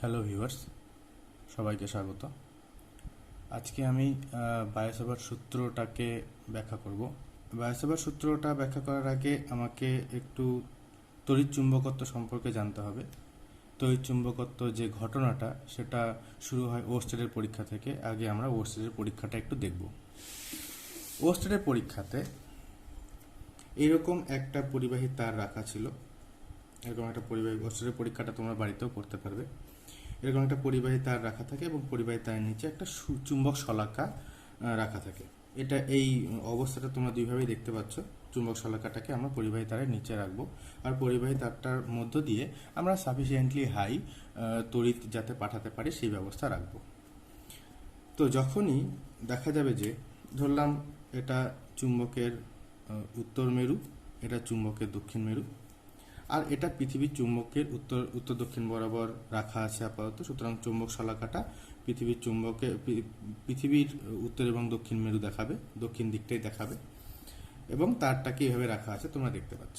Hello viewers, সবাইকে স্বাগত। আজকে আমি বায়োসাভার সূত্রটাকে ব্যাখ্যা করব। বায়োসাভার সূত্রটা ব্যাখ্যা করার আগে আমাকে একটু তড়িৎচুম্বকত্ব সম্পর্কে জানতে হবে। তড়িৎচুম্বকত্ব যে ঘটনাটা সেটা শুরু হয় ওরস্টেডের পরীক্ষা থেকে। আগে আমরা ওরস্টেডের পরীক্ষাটা একটু দেখব। ওরস্টেডের পরীক্ষাতে এরকম একটা পরিবাহী তার রাখা ছিল। এরকম একটা পরিবাহী ওরস্টেডের পরীক্ষাটা তোমরা বাড়িতেও করতে পারবে। এরকম একটা পরিবাহী তার রাখা থাকে এবং পরিবাহী তারের নিচে একটা চুম্বক শলাকা রাখা থাকে। এটা এই অবস্থাটা তোমরা দুইভাবেই দেখতে পাচ্ছ। চুম্বক শলাকাটাকে আমরা পরিবাহী তারের নিচে রাখবো, আর পরিবাহী তারটার মধ্য দিয়ে আমরা সাফিসিয়েন্টলি হাই তড়িৎ যাতে পাঠাতে পারি সেই ব্যবস্থা রাখবো। তো যখনই দেখা যাবে যে ধরলাম এটা চুম্বকের উত্তর মেরু, এটা চুম্বকের দক্ষিণ মেরু, আর এটা পৃথিবীর চুম্বকের উত্তর দক্ষিণ বরাবর রাখা আছে আপাতত। সুতরাং চুম্বক শলাকাটা পৃথিবীর উত্তর এবং দক্ষিণ মেরু দেখাবে, দক্ষিণ দিকটাই দেখাবে, এবং তারটাকে এভাবে রাখা আছে তোমরা দেখতে পাচ্ছ।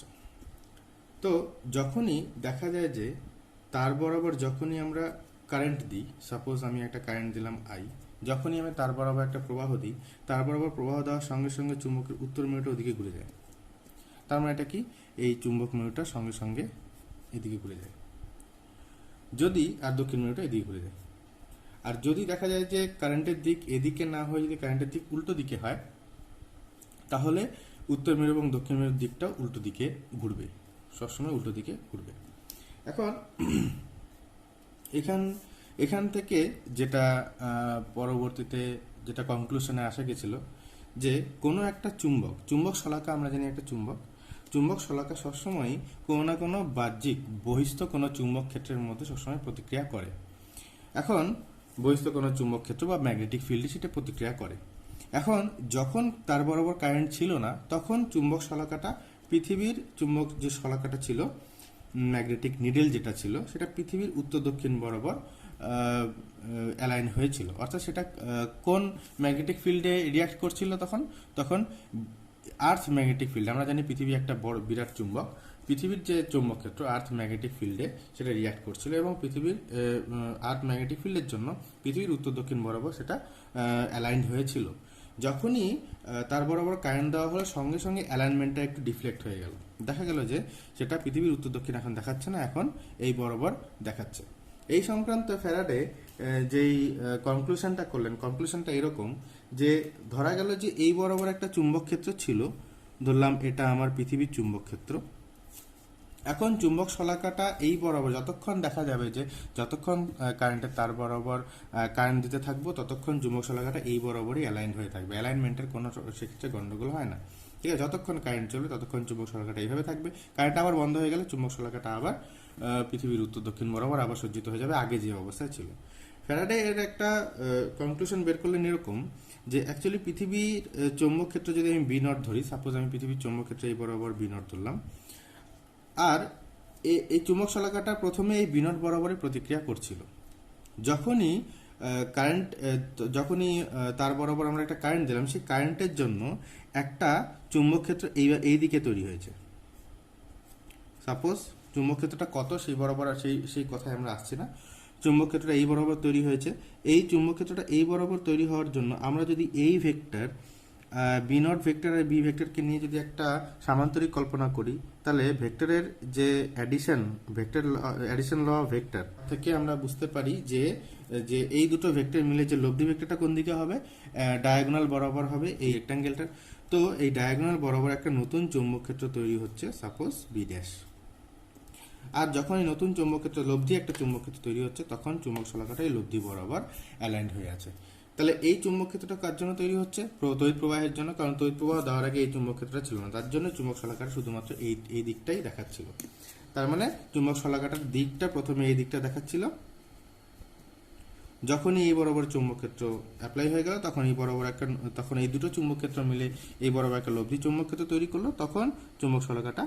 তো যখনই দেখা যায় যে তার বরাবর যখনই আমরা কারেন্ট দিই, সাপোজ আমি একটা কারেন্ট দিলাম আই, যখনই আমি তার বরাবর একটা প্রবাহ দিই, তার বরাবর প্রবাহ দেওয়ার সঙ্গে সঙ্গে চুম্বকের উত্তর মেরুটা ওদিকে ঘুরে যায়। তার মানে এটা কি, এই চুম্বক মেরুটা সঙ্গে সঙ্গে এদিকে ঘুরে যায়, যদি আর দক্ষিণ মেরুটা এদিকে ঘুরে যায়। আর যদি দেখা যায় যে কারেন্টের দিক এদিকে না হয়ে যদি কারেন্টের দিক উল্টো দিকে হয়, তাহলে উত্তর মেরু এবং দক্ষিণ মেরুর দিকটাও উল্টো দিকে ঘুরবে, সবসময় উল্টো দিকে ঘুরবে। এখন এখান থেকে যেটা পরবর্তীতে যেটা কনক্লুশনে আসা গেছিল যে কোনো একটা চুম্বক শলাকা, আমরা জানি একটা চুম্বক শলাকা সবসময় কোনো না কোনো বাহ্যিক বহিস্থ কোনো চুম্বক ক্ষেত্রের মধ্যে সবসময় প্রতিক্রিয়া করে। এখন বহিস্থ কোনো চুম্বক ক্ষেত্র বা ম্যাগনেটিক ফিল্ডে সেটা প্রতিক্রিয়া করে। এখন যখন তার বরাবর কারেন্ট ছিল না, তখন চুম্বক শলাকাটা পৃথিবীর চুম্বক যে শলাকাটা ছিল, ম্যাগনেটিক নিডেল যেটা ছিল, সেটা পৃথিবীর উত্তর দক্ষিণ বরাবর অ্যালাইন হয়েছিল। অর্থাৎ সেটা কোন ম্যাগনেটিক ফিল্ডে রিয়াক্ট করছিল তখন আর্থ ম্যাগনেটিক ফিল্ড, আমরা জানি পৃথিবী একটা বড় বিরাট চুম্বক, পৃথিবীর যে চৌম্বক ক্ষেত্র আর্থ ম্যাগনেটিক ফিল্ডে সেটা রিয়াক্ট করছিল, এবং পৃথিবীর আর্থ ম্যাগনেটিক ফিল্ডের জন্য পৃথিবীর উত্তর দক্ষিণ বরাবর সেটা অ্যালাইন্ড হয়েছিল। যখনই তার বরাবর কারেন্ট দেওয়া হলো, সঙ্গে সঙ্গে অ্যালাইনমেন্টটা একটু ডিফ্লেক্ট হয়ে গেল। দেখা গেল যে সেটা পৃথিবীর উত্তর দক্ষিণ এখন দেখাচ্ছে না, এখন এই বরাবর দেখাচ্ছে। এই সংক্রান্ত ফ্যারাডে যেই কনক্লুশনটা করলেন, কনক্লুশনটা এরকম যে ধরা গেল যে এই বরাবর একটা চুম্বক ক্ষেত্র ছিল, ধরলাম এটা আমার পৃথিবীর চুম্বক ক্ষেত্র। এখন চুম্বক শলাকাটা এই বরাবর যতক্ষণ দেখা যাবে যে যতক্ষণ কারেন্টের তার বরাবর কারেন্ট দিতে থাকবো, ততক্ষণ চুম্বক শলাকাটা এই বরাবরই অ্যালাইন হয়ে থাকবে। অ্যালাইনমেন্টের কোনো সেক্ষেত্রে গন্ডগোল হয় না, ঠিক আছে। যতক্ষণ কারেন্ট চলবে ততক্ষণ চুম্বক শলাকাটা এইভাবে থাকবে। কারেন্ট আবার বন্ধ হয়ে গেলে চুম্বক শলাকাটা আবার পৃথিবীর উত্তর দক্ষিণ বরাবর আবার সজ্জিত হয়ে যাবে আগে যে অবস্থায় ছিল। ফ্যারাডে এর একটা কনক্লুশন বের করলেন এরকম যে অ্যাকচুয়ালি পৃথিবীর চৌম্বক ক্ষেত্র যদি আমি বি নট ধরি, সাপোজ আমি পৃথিবীর চৌম্বক ক্ষেত্রে এই বরাবর বি নট ধরলাম, আর এই চুম্বক শলাকাটা প্রথমে এই বিনট বরাবরই প্রতিক্রিয়া করছিল। যখনই তার বরাবর আমরা একটা কারেন্ট দিলাম, সেই কারেন্টের জন্য একটা চুম্বক ক্ষেত্র এই দিকে তৈরি হয়েছে। সাপোজ চুম্বক ক্ষেত্রটা কত সেই বরাবর সেই কথায় আমরা আসছি না, চুম্বক ক্ষেত্রটা এই বরাবর তৈরি হয়েছে। এই চুম্বক ক্ষেত্রটা এই বরাবর তৈরি হওয়ার জন্য আমরা যদি এই ভেক্টর বি নট ভেক্টর আর বি ভেক্টরকে নিয়ে যদি একটা সামান্তরিক কল্পনা করি, তাহলে ভেক্টরের যে অ্যাডিশন ল অফ ভেক্টর থেকে আমরা বুঝতে পারি যে এই দুটো ভেক্টর মিলে যে লব্ধি ভেক্টরটা কোন দিকে হবে, ডায়াগোনাল বরাবর হবে এই রেক্ট্যাঙ্গেলটার। তো এই ডায়াগোনাল বরাবর একটা নতুন চৌম্বক ক্ষেত্র তৈরি হচ্ছে, সাপোজ বি ড্যাশ। আর যখন এই নতুন চৌম্বক ক্ষেত্র লব্ধি একটা চৌম্বক ক্ষেত্র তৈরি হচ্ছে, তখন চৌম্বক শলাকাটা এই লব্ধি বরাবর অ্যালাইন্ড হয়ে আছে। তাহলে এই চুম্বক ক্ষেত্রটা কার জন্য তৈরি হচ্ছে? তড়িৎ প্রবাহের জন্য, কারণ তড়িৎ প্রবাহ দেওয়ার আগে এই চুম্বক ক্ষেত্রটা ছিল না, তার জন্য চুম্বক শলাকাটা শুধুমাত্র এই দিকটাই দেখাচ্ছিল। তার মানে চুম্বক শলাকাটার দিকটা প্রথমে এই দিকটা দেখাচ্ছিল। যখনই এই বরাবর চুম্বক ক্ষেত্র অ্যাপ্লাই হয়ে গেল, তখন এই দুটো চুম্বক ক্ষেত্র মিলে এই বরাবর একটা লব্ধি চুম্বক ক্ষেত্র তৈরি করলো, তখন চুম্বক শলাকাটা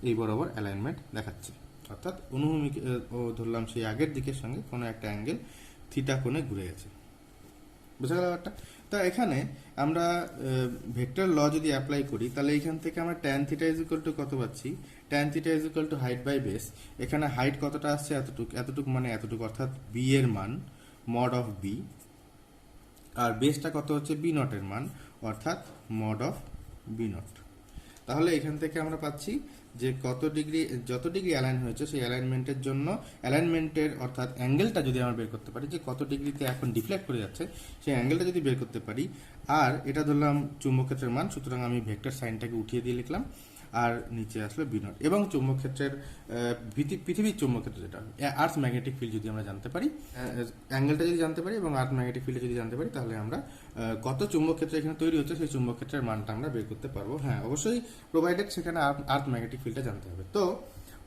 এই বরাবর অ্যালাইনমেন্ট দেখাচ্ছে। অর্থাৎ অনুভূমিক ধরলাম সেই আগের দিকের সঙ্গে কোনো একটা অ্যাঙ্গেল থিটা কোণে ঘুরে গেছে। বুঝা গেল ব্যাপারটা? তো এখানে আমরা ভেক্টর ল যদি অ্যাপ্লাই করি তাহলে এখান থেকে আমরা tan theta is equal to কত পাচ্ছি, tan theta is equal to height by base. এখানে হাইট কতটা আসছে, এতটুকু, এতটুকু মানে এতটুকু, অর্থাৎ বি এর মান মড অফ বি, আর বেসটা কত হচ্ছে বি নট এর মান, অর্থাৎ মড অফ বি নট। তাহলে এখান থেকে আমরা পাচ্ছি যে কত ডিগ্রি, যত ডিগ্রি অ্যালাইন হয়েছে সেই অ্যালাইনমেন্টের জন্য, অ্যালাইনমেন্টের অর্থাৎ অ্যাঙ্গেলটা যদি আমরা বের করতে পারি যে কত ডিগ্রিতে এখন ডিফ্লেক্ট করে যাচ্ছে, সেই অ্যাঙ্গেলটা যদি বের করতে পারি, আর এটা ধরলাম চুম্বক ক্ষেত্রের মান, সুতরাং আমি ভেক্টর সাইনটাকে উঠিয়ে দিয়ে লিখলাম, আর নিচে আসলো বি নট। এবং চুম্বক ক্ষেত্রের পৃথিবীর চুম্বক ক্ষেত্র যেটা আর্থ ম্যাগনেটিক ফিল্ড যদি আমরা জানতে পারি, অ্যাঙ্গেলটা যদি জানতে পারি এবং আর্থ ম্যাগনেটিক ফিল্ড যদি জানতে পারি, তাহলে আমরা কত চুম্বক ক্ষেত্র এখানে তৈরি হচ্ছে সেই চুম্বক ক্ষেত্রের মানটা আমরা বের করতে পারবো। হ্যাঁ, অবশ্যই প্রোভাইডেড সেখানে আর্থ ম্যাগনেটিক ফিল্ডটা জানতে হবে। তো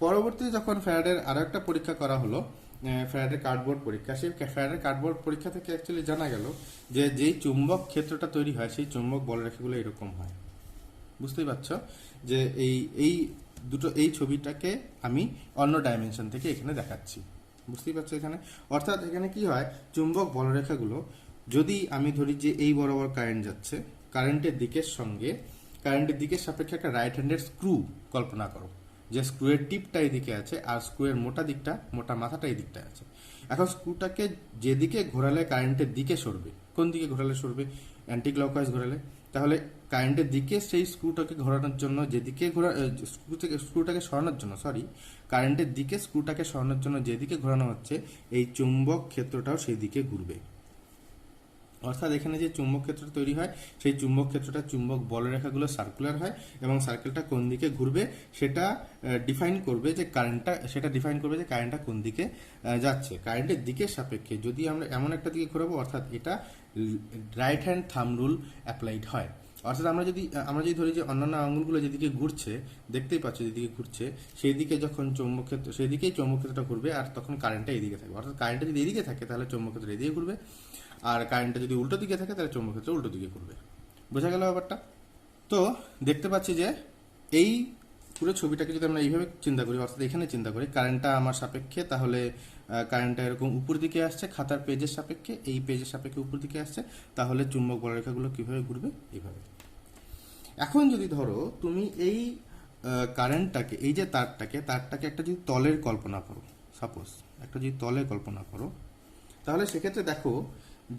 পরবর্তীতে যখন ফ্যারাডের আরো একটা পরীক্ষা করা হলো, ফ্যারাডের কার্ডবোর্ড পরীক্ষা, সেই ফ্যারাডের কার্ডবোর্ড পরীক্ষা থেকে অ্যাকচুয়ালি জানা গেল যে যেই চুম্বক ক্ষেত্রটা তৈরি হয় সেই চুম্বক বলরেখাগুলো এরকম হয়। বুঝতেই পারছো যে এই দুটো, এই ছবিটাকে আমি অন্য ডাইমেনশন থেকে এখানে দেখাচ্ছি, বুঝতেই পারছো এখানে। অর্থাৎ এখানে কি হয়, চুম্বক বলরেখাগুলো যদি আমি ধরি যে এই বরাবর কারেন্ট যাচ্ছে, কারেন্টের দিকের সঙ্গে, কারেন্টের দিকের সাপেক্ষে একটা রাইট হ্যান্ডেড স্ক্রু কল্পনা করো, যে স্ক্রুয়ের টিপটা এদিকে আছে আর স্ক্রুয়ের মোটা দিকটা, মোটা মাথাটা এই দিকটা আছে। এখন স্ক্রুটাকে যেদিকে ঘোরালে কারেন্টের দিকে সরবে, কোন দিকে ঘোরালে সরবে, অ্যান্টি ক্লকওয়াইজ ঘোরালে, তাহলে কারেন্টের দিকে সেই স্ক্রুটাকে ঘোরানোর জন্য, যেদিকে স্ক্রুটাকে সরানোর জন্য, কারেন্টের দিকে স্ক্রুটাকে সরানোর জন্য যেদিকে ঘোরানো হচ্ছে, এই চুম্বক ক্ষেত্রটাও সেই দিকে ঘুরবে। অর্থাৎ এখানে যে চুম্বক ক্ষেত্রটা তৈরি হয় সেই চুম্বক ক্ষেত্রটা, চুম্বক বলরেখাগুলো সার্কুলার হয় এবং সার্কেলটা কোন দিকে ঘুরবে সেটা ডিফাইন করবে যে কারেন্টটা কোন দিকে যাচ্ছে। কারেন্টের দিকের সাপেক্ষে যদি আমরা এমন একটা দিকে ঘোরাবো, অর্থাৎ এটা right hand thumb rule applied হয়। অর্থাৎ আমরা যদি ধরি যে অন্যান্য আঙুলগুলো যেদিকে ঘুরছে, দেখতেই পাচ্ছ যেদিকে ঘুরছে, সেই দিকে যখন চৌম্বক ক্ষেত্র, সেই দিকেই চৌম্বক ক্ষেত্রটা ঘুরবে, আর তখন কারেন্টটা এদিকে থাকবে। অর্থাৎ কারেন্টটা যদি এদিকে থাকে তাহলে চৌম্বক ক্ষেত্র এদিকে ঘুরবে, আর কারেন্টটা যদি উল্টো দিকে থাকে তাহলে চৌম্বক ক্ষেত্র উল্টো দিকে ঘুরবে। বোঝা গেল ব্যাপারটা? তো দেখতে পাচ্ছি যে এই পুরো ছবিটাকে যদি আমরা এইভাবে চিন্তা করি, অর্থাৎ এখানে চিন্তা করি কারেন্টটা আমার সাপেক্ষে, তাহলে কারেন্টটা এরকম উপর দিকে আসছে খাতার পেজের সাপেক্ষে, এই পেজের সাপেক্ষে উপর দিকে আসছে, তাহলে চুম্বক বলরেখাগুলো কিভাবে ঘুরবে, এইভাবে। এখন যদি ধরো তুমি এই কারেন্টটাকে, এই যে তারটাকে একটা যদি তলের কল্পনা করো, সাপোজ একটা যদি তলের কল্পনা করো, তাহলে সেক্ষেত্রে দেখো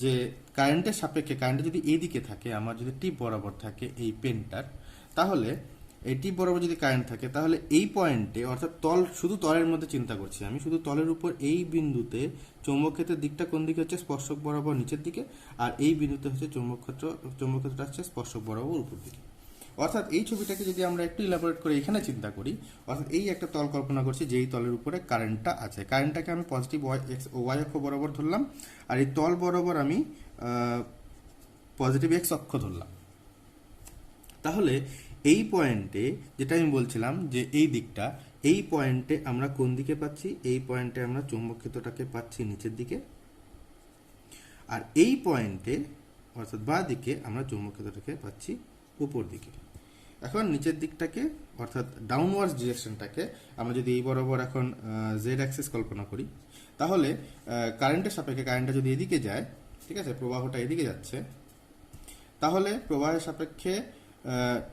যে কারেন্টের সাপেক্ষে, কারেন্টটা যদি এই দিকে থাকে, আমার যদি টিপ বরাবর থাকে এই পেনটার, তাহলে এই টিপ বরাবর যদি কারেন্ট থাকে, তাহলে এই পয়েন্টে, অর্থাৎ শুধু তলের মধ্যে চিন্তা করছি আমি, শুধু তলের উপর এই বিন্দুতে চৌম্বক ক্ষেত্রের দিকটা কোন দিকে হচ্ছে, স্পর্শক বরাবর নিচের দিকে, আর এই বিন্দুতে হচ্ছে চৌম্বক ক্ষেত্রটা হচ্ছে স্পর্শক বরাবর উপর দিকে। অর্থাৎ এই ছবিটাকে যদি আমরা একটু ইলাবোরেট করে এখানে চিন্তা করি, অর্থাৎ এই একটা তল কল্পনা করছি যেই তলের উপরে কারেন্টটা আছে, কারেন্টটাকে আমি পজিটিভ ওয়াই অক্ষ বরাবর ধরলাম, আর এই তল বরাবর আমি পজিটিভ এক্স অক্ষ ধরলাম। তাহলে এই পয়েন্টে, যেটা আমি বলছিলাম যে এই দিকটা, এই পয়েন্টে আমরা কোন দিকে পাচ্ছি, এই পয়েন্টে আমরা চৌম্বক ক্ষেত্রটাকে পাচ্ছি নিচের দিকে, আর এই পয়েন্টে অর্থাৎ বাঁ দিকে আমরা চৌম্বক ক্ষেত্রটাকে পাচ্ছি উপর দিকে। এখন নিচের দিকটাকে, অর্থাৎ ডাউনওয়ার্ডস ডিরেকশনটাকে আমরা যদি এই বরাবর এখন জেড অ্যাক্সিস কল্পনা করি, তাহলে কারেন্টের সাপেক্ষে, কারেন্টটা যদি এদিকে যায়, ঠিক আছে, প্রবাহটা এদিকে যাচ্ছে, তাহলে প্রবাহের সাপেক্ষে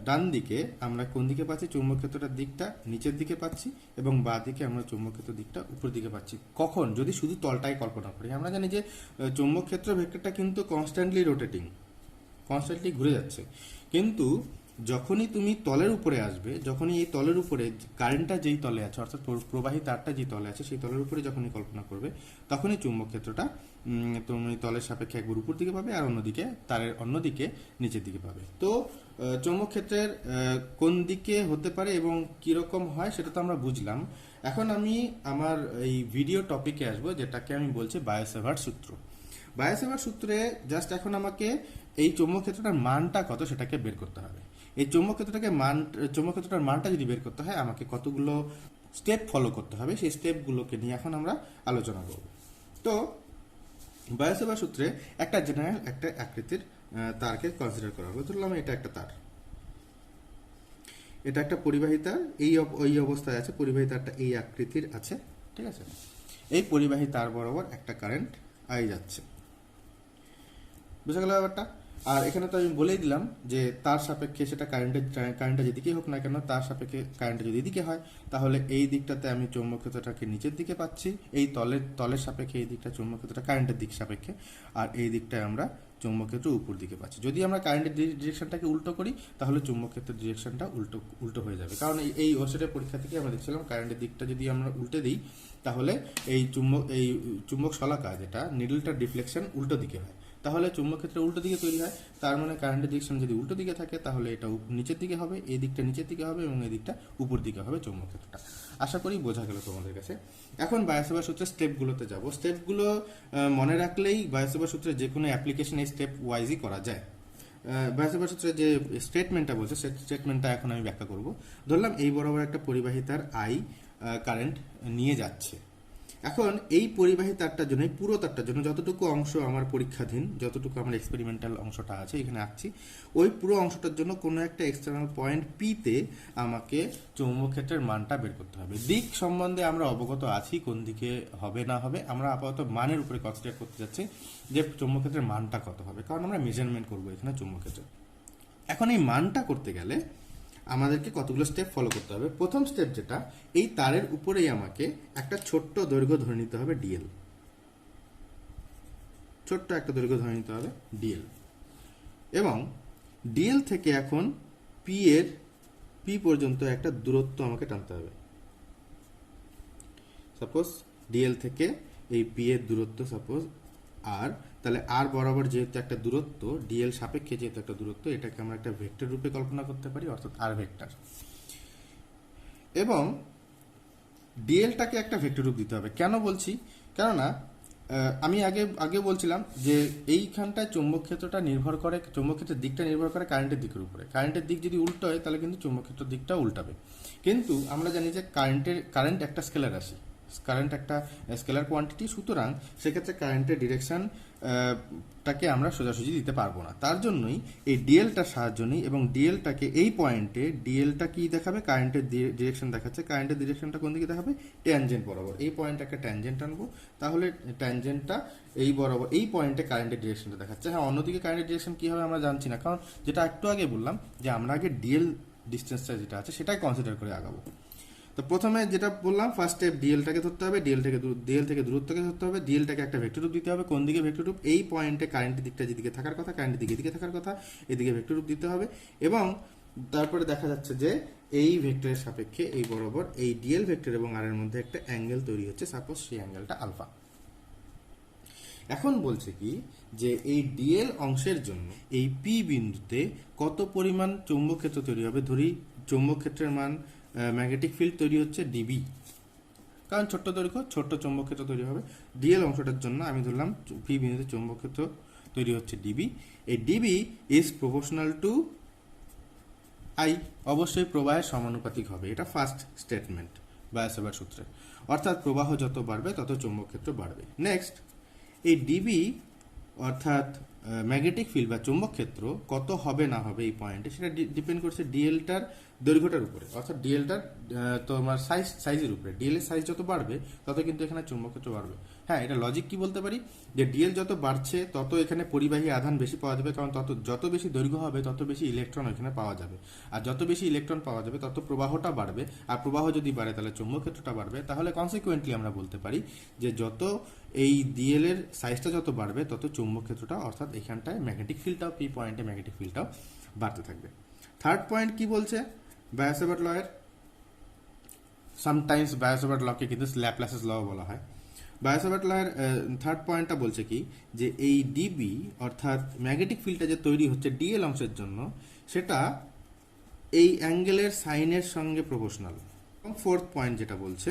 ডান দিকে আমরা কোন দিকে পাচ্ছি, চৌম্বক ক্ষেত্রটার দিকটা নিচের দিকে পাচ্ছি, এবং বাঁ দিকে আমরা চৌম্বক ক্ষেত্র দিকটা উপর দিকে পাচ্ছি। কখন? যদি শুধু তলটাই কল্পনা করি। আমরা জানি যে চৌম্বক ক্ষেত্র ভেক্টরটা কিন্তু কনস্ট্যান্টলি রোটেটিং, কনস্ট্যান্টলি ঘুরে যাচ্ছে, কিন্তু যখনই তুমি তলের উপরে আসবে, যখনই এই তলের উপরে কারেন্টটা যেই তলে আছে, অর্থাৎ প্রবাহী তারটা যেই তলে আছে, সেই তলের উপরে যখনই কল্পনা করবে, তখনই চুম্বক ক্ষেত্রটা তুমি তলের সাপেক্ষে একবার উপর দিকে পাবে, আর অন্যদিকে তারের অন্যদিকে নিচের দিকে পাবে। তো চৌম্বক ক্ষেত্রের কোন দিকে হতে পারে এবং কিরকম হয় সেটা তো আমরা বুঝলাম। এখন আমি আমার এই ভিডিও টপিকে আসবো, যেটাকে আমি বলছি বায়োসেভার্ট সূত্র। বায়োসেভার্ট সূত্রে জাস্ট এখন আমাকে এই চৌম্বক ক্ষেত্রটার মানটা কত সেটাকে বের করতে হবে। এই চৌম্বক ক্ষেত্রটার মানটা যদি বের করতে হয়, আমাকে কতগুলো স্টেপ ফলো করতে হবে, সেই স্টেপগুলোকে নিয়ে এখন আমরা আলোচনা করব। তো বায়োসেভার্ট সূত্রে একটা জেনারেল একটা আকৃতির তারকে কনসিডার করা হবে। ধরলাম এটা একটা তার, এটা একটা পরিবাহী তার, এই অবস্থায় আছে, পরিবাহী তারটা এই আকৃতির আছে, ঠিক আছে। এই পরিবাহী তার বরাবর একটা কারেন্ট আই যাচ্ছে। বুঝা গেল ব্যাপারটা। আর এখানে তো আমি বলেই দিলাম যে তার সাপেক্ষে সেটা কারেন্টটা যেদিকেই হোক না কেন, তার সাপেক্ষে কারেন্টটা যদি এদিকে হয় তাহলে এই দিকটাতে আমি চৌম্বক ক্ষেত্রটাকে নিচের দিকে পাচ্ছি, এই তলের সাপেক্ষে এই দিকটা চৌম্বক ক্ষেত্রটা কারেন্টের দিক সাপেক্ষে, আর এই দিকটায় আমরা চৌম্বক ক্ষেত্র উপর দিকে পাচ্ছি। যদি আমরা কারেন্টের ডিরেকশনটাকে উল্টো করি তাহলে চৌম্বক ক্ষেত্রের ডিরেকশনটা উল্টো হয়ে যাবে, কারণ এই ওসেটের পরীক্ষা থেকে আমরা দেখছিলাম কারেন্টের দিকটা যদি আমরা উল্টে দিই তাহলে এই চুম্বক শলাকা যেটা নিডলটার ডিফ্লেকশন উল্টো দিকে হয়, তাহলে চুম্বক ক্ষেত্রে উল্টো দিকে তৈরি হয়। তার মানে কারেন্টের ডিরেকশন যদি উল্টো দিকে থাকে তাহলে এটা নিচের দিকে হবে, এই দিকটা নিচের দিকে হবে এবং এই দিকটা উপর দিকে হবে চুম্বক ক্ষেত্রটা। আশা করি বোঝা গেল তোমাদের কাছে। এখন বায়োসেভার সূত্রের স্টেপগুলোতে যাব। স্টেপগুলো মনে রাখলেই বায়োসেভার সূত্রের যে কোনো অ্যাপ্লিকেশন এই স্টেপ ওয়াইজই করা যায়। বায়োসেভার সূত্রে যে স্টেটমেন্টটা বলছে সেই স্টেটমেন্টটা এখন আমি ব্যাখ্যা করব। ধরলাম এই বরাবর একটা পরিবাহী তার আই কারেন্ট নিয়ে যাচ্ছে। এখন এই পরিবাহী তারটার জন্য, এই পুরো তারটার জন্য যতটুকু অংশ আমার পরীক্ষাধীন, যতটুকু আমার এক্সপেরিমেন্টাল অংশটা আছে এখানে আঁকছি, ওই পুরো অংশটার জন্য কোনো একটা এক্সটার্নাল পয়েন্ট পিতে আমাকে চৌম্বক ক্ষেত্রের মানটা বের করতে হবে। দিক সম্বন্ধে আমরা অবগত আছি, কোন দিকে হবে না হবে, আমরা আপাতত মানের উপরে কনসেন্ট্রেট করতে যাচ্ছি যে চৌম্বক ক্ষেত্রের মানটা কত হবে, কারণ আমরা মেজারমেন্ট করবো এখানে চৌম্বক ক্ষেত্রে। এখন এই মানটা করতে গেলে আমাদেরকে কতগুলো স্টেপ ফলো করতে হবে। প্রথম স্টেপ যেটা, এই তারের উপরেই আমাকে একটা ছোট্ট দৈর্ঘ্য ধরে নিতে হবে ডিএল, ছোট্ট একটা দৈর্ঘ্য ধরে নিতে হবে ডিএল, এবং ডিএল থেকে এখন পি পর্যন্ত একটা দূরত্ব আমাকে টানতে হবে। সাপোজ ডিএল থেকে এই পি এর দূরত্ব সাপোজ আর, তাহলে আর বরাবর যেহেতু একটা দূরত্ব, ডিএল সাপেক্ষে যেহেতু একটা দূরত্ব, এটাকে আমরা একটা ভেক্টর রূপে কল্পনা করতে পারি, অর্থাৎ আর ভেক্টর। এবং ডিএলটাকে একটা ভেক্টর রূপ দিতে হবে। কেন বলছি? কেননা আমি আগে বলছিলাম যে এইখানটায় চৌম্বক ক্ষেত্রটা নির্ভর করে, চৌম্বক ক্ষেত্রের দিকটা নির্ভর করে কারেন্টের দিকের উপরে। কারেন্টের দিক যদি উল্টো হয় তাহলে কিন্তু চৌম্বক ক্ষেত্রের দিকটা উল্টাবে। কিন্তু আমরা জানি যে কারেন্ট একটা স্কেলার রাশি, কারেন্ট একটা স্কেলার কোয়ান্টিটি, সুতরাং সেক্ষেত্রে কারেন্টের ডিরেকশন টাকে আমরা সোজাসুজি দিতে পারবো না। তার জন্যই এই ডিএলটার সাহায্য নিই, এবং ডিএলটাকে এই পয়েন্টে, ডিএলটা কি দেখাবে? কারেন্টের ডিরেকশন দেখাচ্ছে। কারেন্টের ডিরেকশনটা কোন দিকে দেখাবে? ট্যানজেন্ট বরাবর। এই পয়েন্টে একটা ট্যানজেন্ট আনবো, তাহলে ট্যানজেন্টটা এই বরাবর, এই পয়েন্টে কারেন্টের ডিরেকশনটা দেখাচ্ছে। হ্যাঁ, অন্যদিকে কারেন্টের ডিরেকশন কি হবে আমরা জানছি না, কারণ যেটা একটু আগে বললাম যে আমরা আগে ডিএল ডিস্টেন্সটা যেটা আছে সেটাই কনসিডার করে আগাবো। তো প্রথমে যেটা বললাম, ফার্স্ট স্টেপ ডিএলটাকে ধরতে হবে, ডিএল থেকে দূরত্বকে ধরতে হবে, ডিএলটাকে একটা ভেক্টর রূপ দিতে হবে। কোন দিকে ভেক্টর রূপ? এই পয়েন্টে কারেন্টের দিকটা যেদিকে থাকার কথা, কারেন্টের দিকে এদিকে থাকার কথা, এদিকে ভেক্টর রূপ দিতে হবে। এবং তারপরে দেখা যাচ্ছে যে এই ভেক্টরের সাপেক্ষে এই বরাবর এই ডিএল ভেক্টর এবং আর এর মধ্যে একটা অ্যাঙ্গেল তৈরি হচ্ছে, সাপোজ সেই অ্যাঙ্গেলটা আলফা। এখন বলছে কি যে এই ডিএল অংশের জন্য এই পি বিন্দুতে কত পরিমাণ চৌম্বক ক্ষেত্র তৈরি হবে। ধরি চৌম্বক ক্ষেত্রের মান, ম্যাগনেটিক ফিল্ড তৈরি হচ্ছে ডিবি, কারণ ছোট্ট দৈর্ঘ্য ছোট্ট চৌম্বক ক্ষেত্র তৈরি হবে। ডিএল অংশটার জন্য আমি ধরলাম পি বিন্দুতে চৌম্বক ক্ষেত্র তৈরি হচ্ছে ডিবি। এই DB is proportional to I, অবশ্যই প্রবাহের সমানুপাতিক হবে। এটা ফার্স্ট স্টেটমেন্ট বায়োসেভার সূত্রে, অর্থাৎ প্রবাহ যত বাড়বে তত চৌম্বক ক্ষেত্র বাড়বে। নেক্সট, এই ডিবি অর্থাৎ ম্যাগনেটিক ফিল্ড বা চৌম্বক ক্ষেত্র কত হবে না হবে এই পয়েন্টে, সেটা ডিপেন্ড করছে ডিএলটার দৈর্ঘ্যটার উপরে, অর্থাৎ ডিএলটার তোমার সাইজের উপরে। ডিএল এর সাইজ যত বাড়বে তত কিন্তু এখানে চৌম্বক ক্ষেত্র বাড়বে। হ্যাঁ, এটা লজিক কি বলতে পারি যে ডিএল যত বাড়ছে তত এখানে পরিবাহী আধান বেশি পাওয়া যাবে, কারণ যত বেশি দৈর্ঘ্য হবে তত বেশি ইলেকট্রন এখানে পাওয়া যাবে, আর যত বেশি ইলেকট্রন পাওয়া যাবে তত প্রবাহটা বাড়বে, আর প্রবাহ যদি বাড়ে তাহলে চৌম্বক ক্ষেত্রটা বাড়বে। তাহলে কনসিকুয়েন্টলি আমরা বলতে পারি যে যত এই ডিএল এর সাইজটা যত বাড়বে তত চৌম্বক ক্ষেত্রটা, অর্থাৎ এখানটায় ম্যাগনেটিক ফিল্ডটাও, পি পয়েন্টে ম্যাগনেটিক ফিল্ডটাও বাড়তে থাকবে। থার্ড পয়েন্ট কি বলছে বায়োসেভার লয়ের? সামটাইমস বায়োসেভার লকে কিন্তু ল্যাপ্লাসেস ল বলা হয়। বায়োসেভার লয়ের থার্ড পয়েন্টটা বলছে কি যে এই ডিবি অর্থাৎ ম্যাগনেটিক ফিল্ডটা যে তৈরি হচ্ছে ডিএল অংশের জন্য, সেটা এই অ্যাঙ্গেলের সাইনের সঙ্গে প্রপোর্শনাল। এবং ফোর্থ পয়েন্ট যেটা বলছে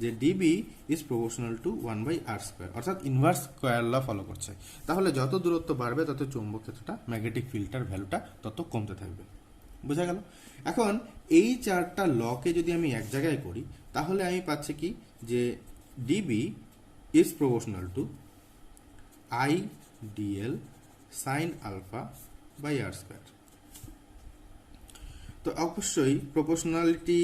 যে DB is proportional two 1/r², অর্থাৎ ইনভার্স স্কোয়ার ল ফলো করছে। তাহলে যত দূরত্ব বাড়বে তত চৌম্বক ক্ষেত্রটা, ম্যাগনেটিক ফিল্ডটার ভ্যালুটা তত কমতে থাকবে। বোঝা গেল? এখন এই চারটা লকে যদি আমি এক জায়গায় করি তাহলে আমি পাচ্ছি কি যে DB is proportional to I DL sine alpha by r²। তো অবশ্যই প্রপোর্শনালিটি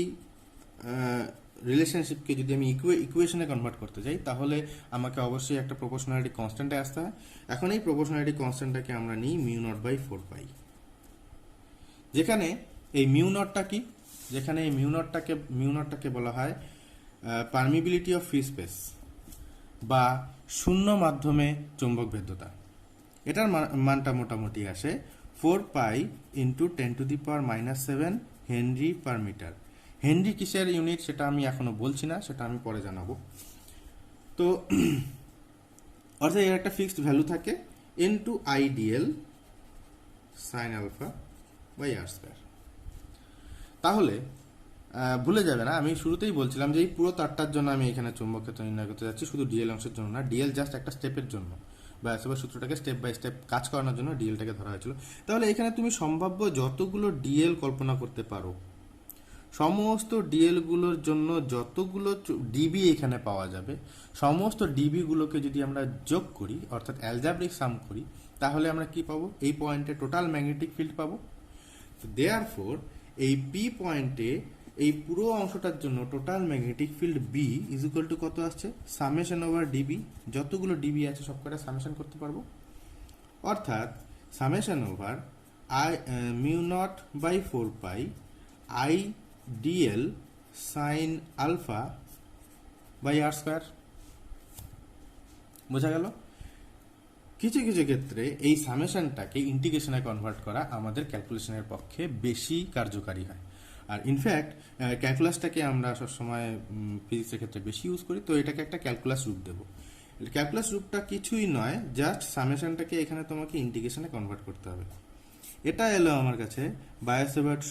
রিলেশনশিপকে যদি আমি ইকুয়েশনে কনভার্ট করতে চাই, তাহলে আমাকে অবশ্যই একটা প্রপোর্শনালিটি কনস্ট্যান্টে আসতে হয়। এখন এই প্রপোর্শনালিটি কনস্ট্যান্টটাকে আমরা নিই মিউ নট বাই 4 পাই, যেখানে এই মিউ নটটা কি, যেখানে এই মিউ নটটাকে বলা হয় পারমিবিলিটি অফ ফ্রি স্পেস বা শূন্য মাধ্যমে চৌম্বক ভেদ্যতা। এটার মানটা মোটামুটি আসে 4 pi into 10⁻⁻7 henry per metre. Henry কিসের ইউনিট সেটা আমি এখনো বলছি না, সেটা আমি পরে জানাবো। তো অর্থাৎ এর একটা ফিক্সড ভ্যালু থাকে into I DL sine alpha by R square. তাহলে ভুলে যাবে না, আমি শুরুতেই বলছিলাম যে এই পুরো তারটার জন্য আমি এখানে চুম্বক ক্ষেত্র নির্ণয় করতে যাচ্ছি, শুধু ডিএল অংশের জন্য না। ডিএল জাস্ট একটা স্টেপের জন্য, বা এসবের সূত্রটাকে স্টেপ বাই স্টেপ কাজ করানোর জন্য ডিএলটাকে ধরা হয়েছিল। তাহলে এখানে তুমি সম্ভাব্য যতগুলো ডিএল কল্পনা করতে পারো, সমস্ত ডিএলগুলোর জন্য যতগুলো ডিবি এখানে পাওয়া যাবে, সমস্ত ডিবিগুলোকে যদি আমরা যোগ করি, অর্থাৎ অ্যালজাব্রিক সাম করি, তাহলে আমরা কি পাবো? এই পয়েন্টে টোটাল ম্যাগনেটিক ফিল্ড পাবো। দেয়ারফোর এই পি পয়েন্টে এই পুরো অংশটার জন্য total magnetic field B is equal to কত আসছে? সামেশন ওভার ডিবি, যতগুলো ডিবি আছে সব কটা সামেশন করতে পারবো, অর্থাৎ summation over I mu naught by 4 pi I DL sine alpha by R square. বোঝা গেল? কিছু কিছু ক্ষেত্রে এই সামেশনটাকে ইন্টিগ্রেশনে কনভার্ট করা আমাদের ক্যালকুলেশনের পক্ষে বেশি কার্যকারী হয়। আর ইনফ্যাক্ট ক্যালকুলাসটাকে আমরা সবসময় ফিজিক্সের ক্ষেত্রে বেশি ইউজ করি, তো এটাকে একটা ক্যালকুলাস রূপ দেবো। ক্যালকুলাস রূপটা কিছুই নয়, জাস্ট সামেশনটাকে এখানে তোমাকে ইন্টিগ্রেশনে কনভার্ট করতে হবে। এটা এলো আমার কাছে বায়োসেভার্ট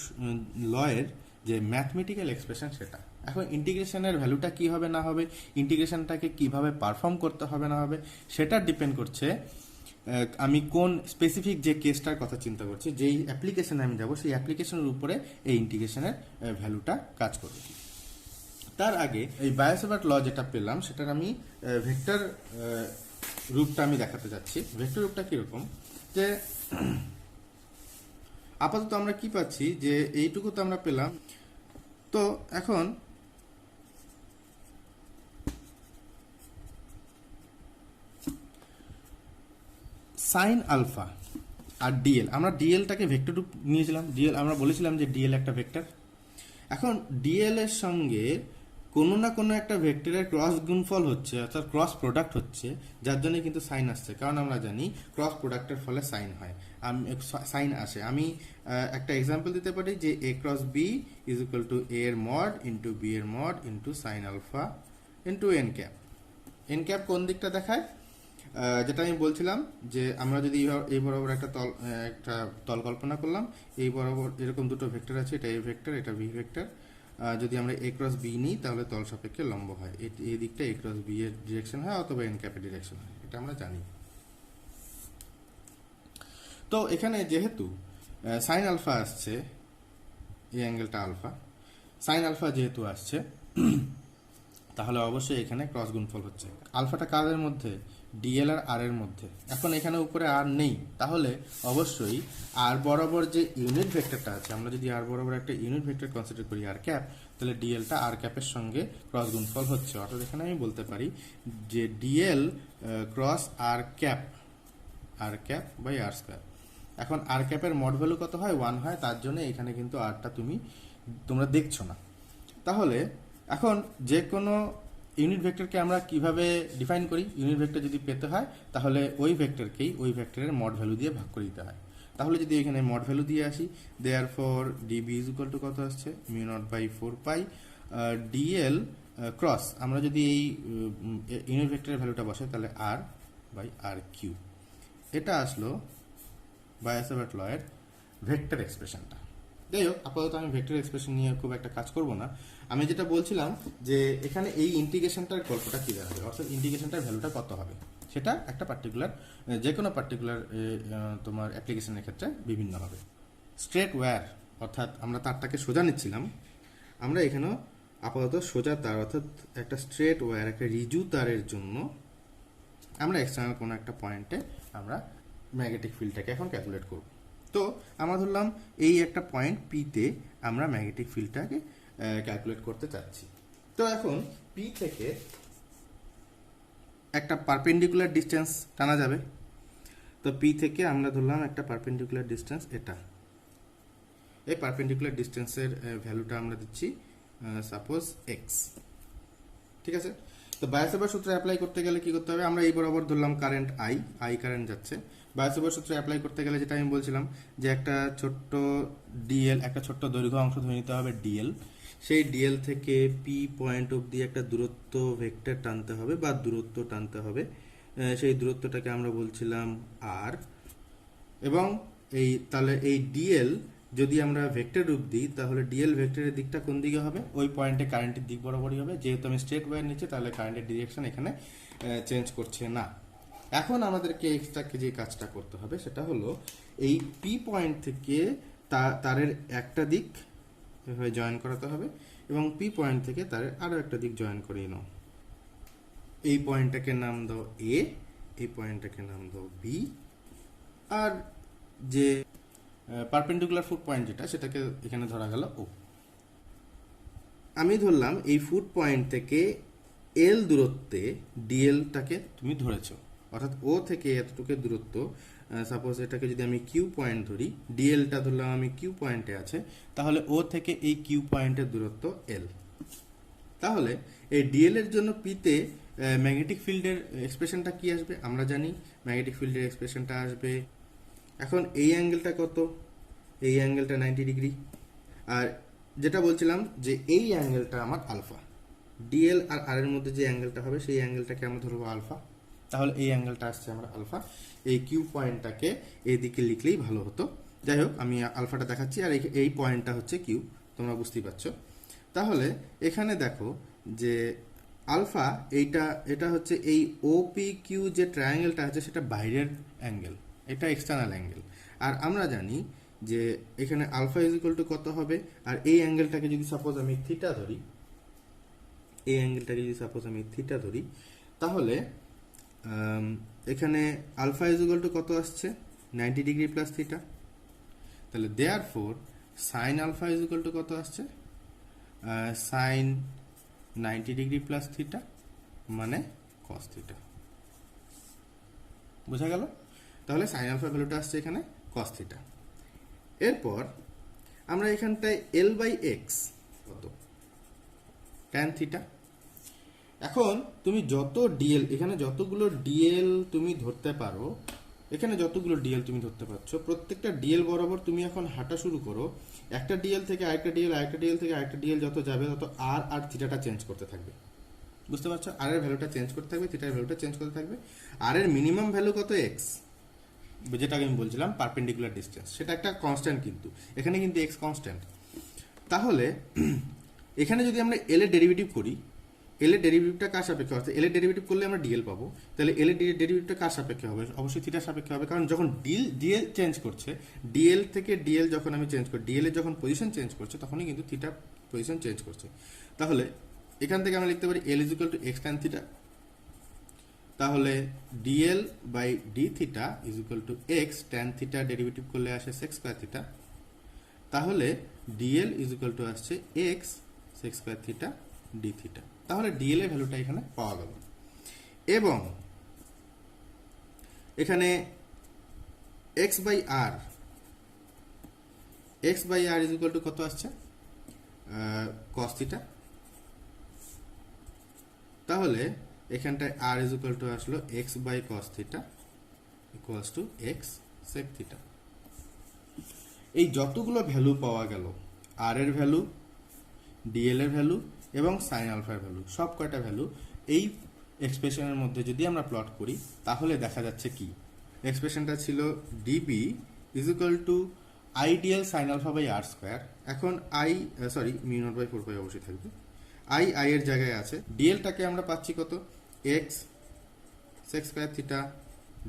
লয়ের যে ম্যাথমেটিক্যাল এক্সপ্রেশন সেটা। এখন ইন্টিগ্রেশনের ভ্যালুটা কি হবে না হবে, ইন্টিগ্রেশনটাকে কিভাবে পারফর্ম করতে হবে না হবে, সেটা ডিপেন্ড করছে আমি কোন স্পেসিফিক যে কেসটার কথা চিন্তা করছি, যেই অ্যাপ্লিকেশনে আমি যাব সেই অ্যাপ্লিকেশনের উপরে এই ইন্টিগ্রেশনের ভ্যালুটা কাজ করবে। তার আগে এই বায়োসেভার্ট ল যেটা পেলাম সেটার আমি ভেক্টর রূপটা আমি দেখাতে যাচ্ছি। ভেক্টর রূপটা কিরকম, যে আপাতত আমরা কি পাচ্ছি, যে এইটুকু তো আমরা পেলাম। তো এখন সাইন আলফা আর ডিএল, আমরা ডিএলটাকে ভেক্টর রূপ নিয়েছিলাম। ডিএল আমরা বলেছিলাম যে ডিএল একটা ভেক্টর। এখন ডিএল এর সঙ্গে কোনো না কোনো একটা ভেক্টরের ক্রস গুণফল হচ্ছে, অর্থাৎ ক্রস প্রোডাক্ট হচ্ছে, যার জন্য কিন্তু সাইন আসছে। কারণ আমরা জানি ক্রস প্রোডাক্টের ফলে সাইন হয়, সাইন আসে। আমি একটা এক্সাম্পল দিতে পারি যে A cross B is equal to A এর মড ইন্টু বি এর mod into sine alpha into N cap. N cap কোন দিকটা দেখায়? যেটা আমি বলছিলাম যে আমরা যদি এই বরাবর একটা তল কল্পনা করলাম, এই বরাবর এরকম দুটো ভেক্টর আছে, এটা এ ভেক্টর, এটা বি ভেক্টর। যদি আমরা এ ক্রস বি নিই তাহলে তল সাপেক্ষে লম্ব হয়, এই দিকটা এ ক্রস বি এর ডিরেকশন হয় অথবা এন ক্যাপের ডিরেকশন হয়, এটা আমরা জানি। তো এখানে যেহেতু সাইন আলফা আসছে, এই অ্যাঙ্গেলটা আলফা, সাইন আলফা যেহেতু আসছে, তাহলে অবশ্যই এখানে ক্রস গুণফল হচ্ছে। আলফাটা কারের মধ্যে? ডিএল আর আর এর মধ্যে। এখন এখানে উপরে আর নেই, তাহলে অবশ্যই আর বরাবর যে ইউনিট ভেক্টরটা আছে, আমরা যদি আর বরাবর একটা ইউনিট ভেক্টর কনসিডার করি আর ক্যাপ, তাহলে ডিএলটা আর ক্যাপের সঙ্গে ক্রস গুণফল হচ্ছে। অর্থাৎ এখানে আমি বলতে পারি যে DL cross R cap by R square. এখন আর ক্যাপের মড ভ্যালু কত হয়? 1 হয়, তার জন্য এখানে কিন্তু আরটা তোমরা দেখছো না। তাহলে এখন যে কোনো ইউনিট ভেক্টরকে আমরা কিভাবে ডিফাইন করি? ইউনিট ভেক্টর যদি পেতে হয় তাহলে ওই ভেক্টরকেই ওই ভেক্টরের মড ভ্যালু দিয়ে ভাগ করে দিতে হয়। তাহলে যদি এখানে মড ভ্যালু দিয়ে আসি, therefore DB is equal to কত আসছে? Mu naught by 4 pi DL cross, আমরা যদি এই ইউনিট ভেক্টরের ভ্যালুটা বসাই তাহলে আর বাই আর কিউ। এটা আসলো বায়োসেভার্ট লয়ের ভেক্টর এক্সপ্রেশনটা। যাই হোক, আপাতত আমি ভেক্টর এক্সপ্রেশন নিয়ে খুব একটা কাজ করব না। আমি যেটা বলছিলাম যে এখানে এই ইন্টিগ্রেশনটার গল্পটা কী দাঁড়াবে, অর্থাৎ ইন্টিগ্রেশনটার ভ্যালুটা কত হবে, সেটা একটা পার্টিকুলার, যে কোনো পার্টিকুলার তোমার অ্যাপ্লিকেশনের ক্ষেত্রে বিভিন্ন হবে। স্ট্রেট ওয়্যার, অর্থাৎ আমরা তারটাকে সোজা নিচ্ছিলাম, আমরা এখানেও আপাতত সোজা তার, অর্থাৎ একটা স্ট্রেট ওয়্যার, একটা রিজু তারের জন্য আমরা এক্সটার্নাল কোনো একটা পয়েন্টে আমরা ম্যাগনেটিক ফিল্ডটাকে এখন ক্যালকুলেট করব। তো আমরা ধরলাম এই একটা পয়েন্ট পিতে আমরা ম্যাগনেটিক ফিল্ডটাকে ক্যালকুলেট করতে চাচ্ছি। তো এখন পি থেকে একটা পারপেন্ডিকুলার ডিস্টেন্স টানা যাবে। তো পি থেকে আমরা ধরলাম একটা পারপেন্ডিকুলার ডিস্টেন্স এটা, এই পারপেন্ডিকুলার ডিস্টেন্সের ভ্যালুটা আমরা দিচ্ছি সাপোজ এক্স। ঠিক আছে, তো বায়োসেভার সূত্র অ্যাপ্লাই করতে গেলে কি করতে হবে, আমরা এই বরাবর ধরলাম কারেন্ট আই কারেন্ট যাচ্ছে। বায়োসেভার সূত্র অ্যাপ্লাই করতে গেলে যেটা আমি বলছিলাম যে একটা ছোট্ট ডিএল, একটা ছোট্ট দৈর্ঘ্য অংশ ধরে নিতে হবে ডিএল, সেই ডিএল থেকে পি পয়েন্ট অবধি একটা দূরত্ব ভেক্টর টানতে হবে বা দূরত্ব টানতে হবে, সেই দূরত্বটাকে আমরা বলছিলাম আর। এবং তাহলে এই ডিএল যদি আমরা ভেক্টর রূপ দিই তাহলে ডিএল ভেক্টরের দিকটা কোন দিকে হবে, ওই পয়েন্টে কারেন্টের দিক বরাবরই হবে। যেহেতু আমি স্ট্রেট ওয়্যার নিচ্ছি তাহলে কারেন্টের ডিরেকশন এখানে চেঞ্জ করছে না। এখন আমাদেরকে এক্সট্রাকে যে কাজটা করতে হবে সেটা হলো এই পি পয়েন্ট থেকে তারের একটা দিক এভাবে জয়েন করাতে হবে এবং পি পয়েন্ট থেকে তারের আরও একটা দিক জয়েন করিয়ে নাও। এই পয়েন্টটাকে নাম দাও এ, এই পয়েন্টটাকে নাম দাও বি, আর যে পারপেন্ডিকুলার ফুট পয়েন্ট যেটা সেটাকে এখানে ধরা গেল ও। আমি ধরলাম এই ফুট পয়েন্ট থেকে এল দূরত্বে ডিএলটাকে তুমি ধরেছো, অর্থাৎ ও থেকে এতটুকু দূরত্ব, সাপোজ এটাকে যদি আমি কিউ পয়েন্ট ধরি, ডিএলটা ধরলাম আমি কিউ পয়েন্টে আছে, তাহলে ও থেকে এই কিউ পয়েন্টের দূরত্ব এল। তাহলে এই ডিএল এর জন্য পিতে ম্যাগনেটিক ফিল্ডের এক্সপ্রেশনটা কি আসবে, আমরা জানি ম্যাগনেটিক ফিল্ডের এক্সপ্রেশনটা আসবে, এখন এই অ্যাঙ্গেলটা কত, এই অ্যাঙ্গেলটা 90 ডিগ্রি, আর যেটা বলছিলাম যে এই অ্যাঙ্গেলটা আমার আলফা, ডিএল আর আর এর মধ্যে যে অ্যাঙ্গেলটা হবে সেই অ্যাঙ্গেলটাকে আমরা ধরবো আলফা। তাহলে এই অ্যাঙ্গেলটা আসছে আমরা আলফা, এই কিউ পয়েন্টটাকে এইদিকে লিখলেই ভালো হতো। যাই হোক, আমি আলফাটা দেখাচ্ছি, আর এই পয়েন্টটা হচ্ছে কিউ, তোমরা বুঝতেই পারছো। তাহলে এখানে দেখো যে আলফা এটা হচ্ছে এই ওপি কিউ যে ট্রায়াঙ্গেলটা আছে সেটা বাইরের অ্যাঙ্গেল, এটা এক্সটার্নাল অ্যাঙ্গেল। আর আমরা জানি যে এখানে আলফা ইজ ইকুয়াল টু কত হবে, আর এই অ্যাঙ্গেলটাকে যদি সাপোজ আমি থিটা ধরি, এই অ্যাঙ্গেলটাকে যদি সাপোজ আমি থিটা ধরি, তাহলে এখানে আলফা ইজ ইকুয়াল টু কত আসছে 90 ডিগ্রি প্লাস থিটা। তাহলে therefore sine alpha is equal to কত আসছে, সাইন 90 ডিগ্রি প্লাস থিটা মানে কস থিটা। বোঝা গেল? তাহলে সাইন আলফা ভ্যালুটা আসছে এখানে কস থিটা। এরপর আমরা এখানটায় এল বাই এক্স কত, ট্যান থিটা। এখন তুমি যত ডিএল, এখানে যতগুলো ডিএল তুমি ধরতে পারো, এখানে যতগুলো ডিএল তুমি ধরতে পারছো, প্রত্যেকটা ডিএল বরাবর তুমি এখন হাঁটা শুরু করো। একটা ডিএল থেকে আরেকটা ডিএল, আরেকটা ডিএল থেকে আরেকটা ডিএল যত যাবে তত আর আর থিটাটা চেঞ্জ করতে থাকবে। বুঝতে পারছো? আর এর ভ্যালুটা চেঞ্জ করতে থাকবে, থিটার ভ্যালুটা চেঞ্জ করতে থাকবে। আর এর মিনিমাম ভ্যালু কত, এক্স, যেটাকে আমি বলছিলাম পারপেন্ডিকুলার ডিস্টেন্স, সেটা একটা কনস্ট্যান্ট, কিন্তু এখানে কিন্তু এক্স কনস্ট্যান্ট। তাহলে এখানে যদি আমরা এল এর ডেরিভেটিভ করি, এল এর ডেরিভেটিভটা কার সাপেক্ষে হবে, এল এর ডেরিভেটিভ করলে আমরা ডিএল পাবো। তাহলে এল এর ডেরিভেটিভটা কার সাপেক্ষে হবে, অবশ্যই থিটার সাপেক্ষে হবে, কারণ যখন ডিএল চেঞ্জ করছে, ডিএল থেকে ডিএল যখন আমি চেঞ্জ করি, ডিএল এর যখন পজিশন চেঞ্জ করছে তখনই কিন্তু থিটা পজিশন চেঞ্জ করছে। তাহলে এখান থেকে আমরা লিখতে পারি L is equal to X tan theta. তাহলে DL by D theta is equal to X tan theta, derivative করলে আসে সেক্স স্কয়ার থিটা। তাহলে ডিএল ইজ ইকুয়াল টু আসছে X sec square theta D theta. তাহলে DL এর ভ্যালুটা এখানে পাওয়া গেল। এবং এখানে X by R is equal to কত আসছে, কস থিটা। তাহলে এখানটায় আর ইজ ইকুয়াল টু আসলো X by cos theta equals to X sec theta. এই যতগুলো ভ্যালু পাওয়া গেল, আর এর ভ্যালু, ডিএল এর ভ্যালু এবং সাইন আলফার ভ্যালু, সব কয়টা ভ্যালু এই এক্সপ্রেশনের মধ্যে যদি আমরা প্লট করি তাহলে দেখা যাচ্ছে কি, এক্সপ্রেশনটা ছিল DB is equal to I DL sine alpha by R square. এখন মিউ নট বাই 4 পাই অবশ্যই থাকবে, আই এর জায়গায় আছে, ডিএলটাকে আমরা পাচ্ছি কত, X sec square theta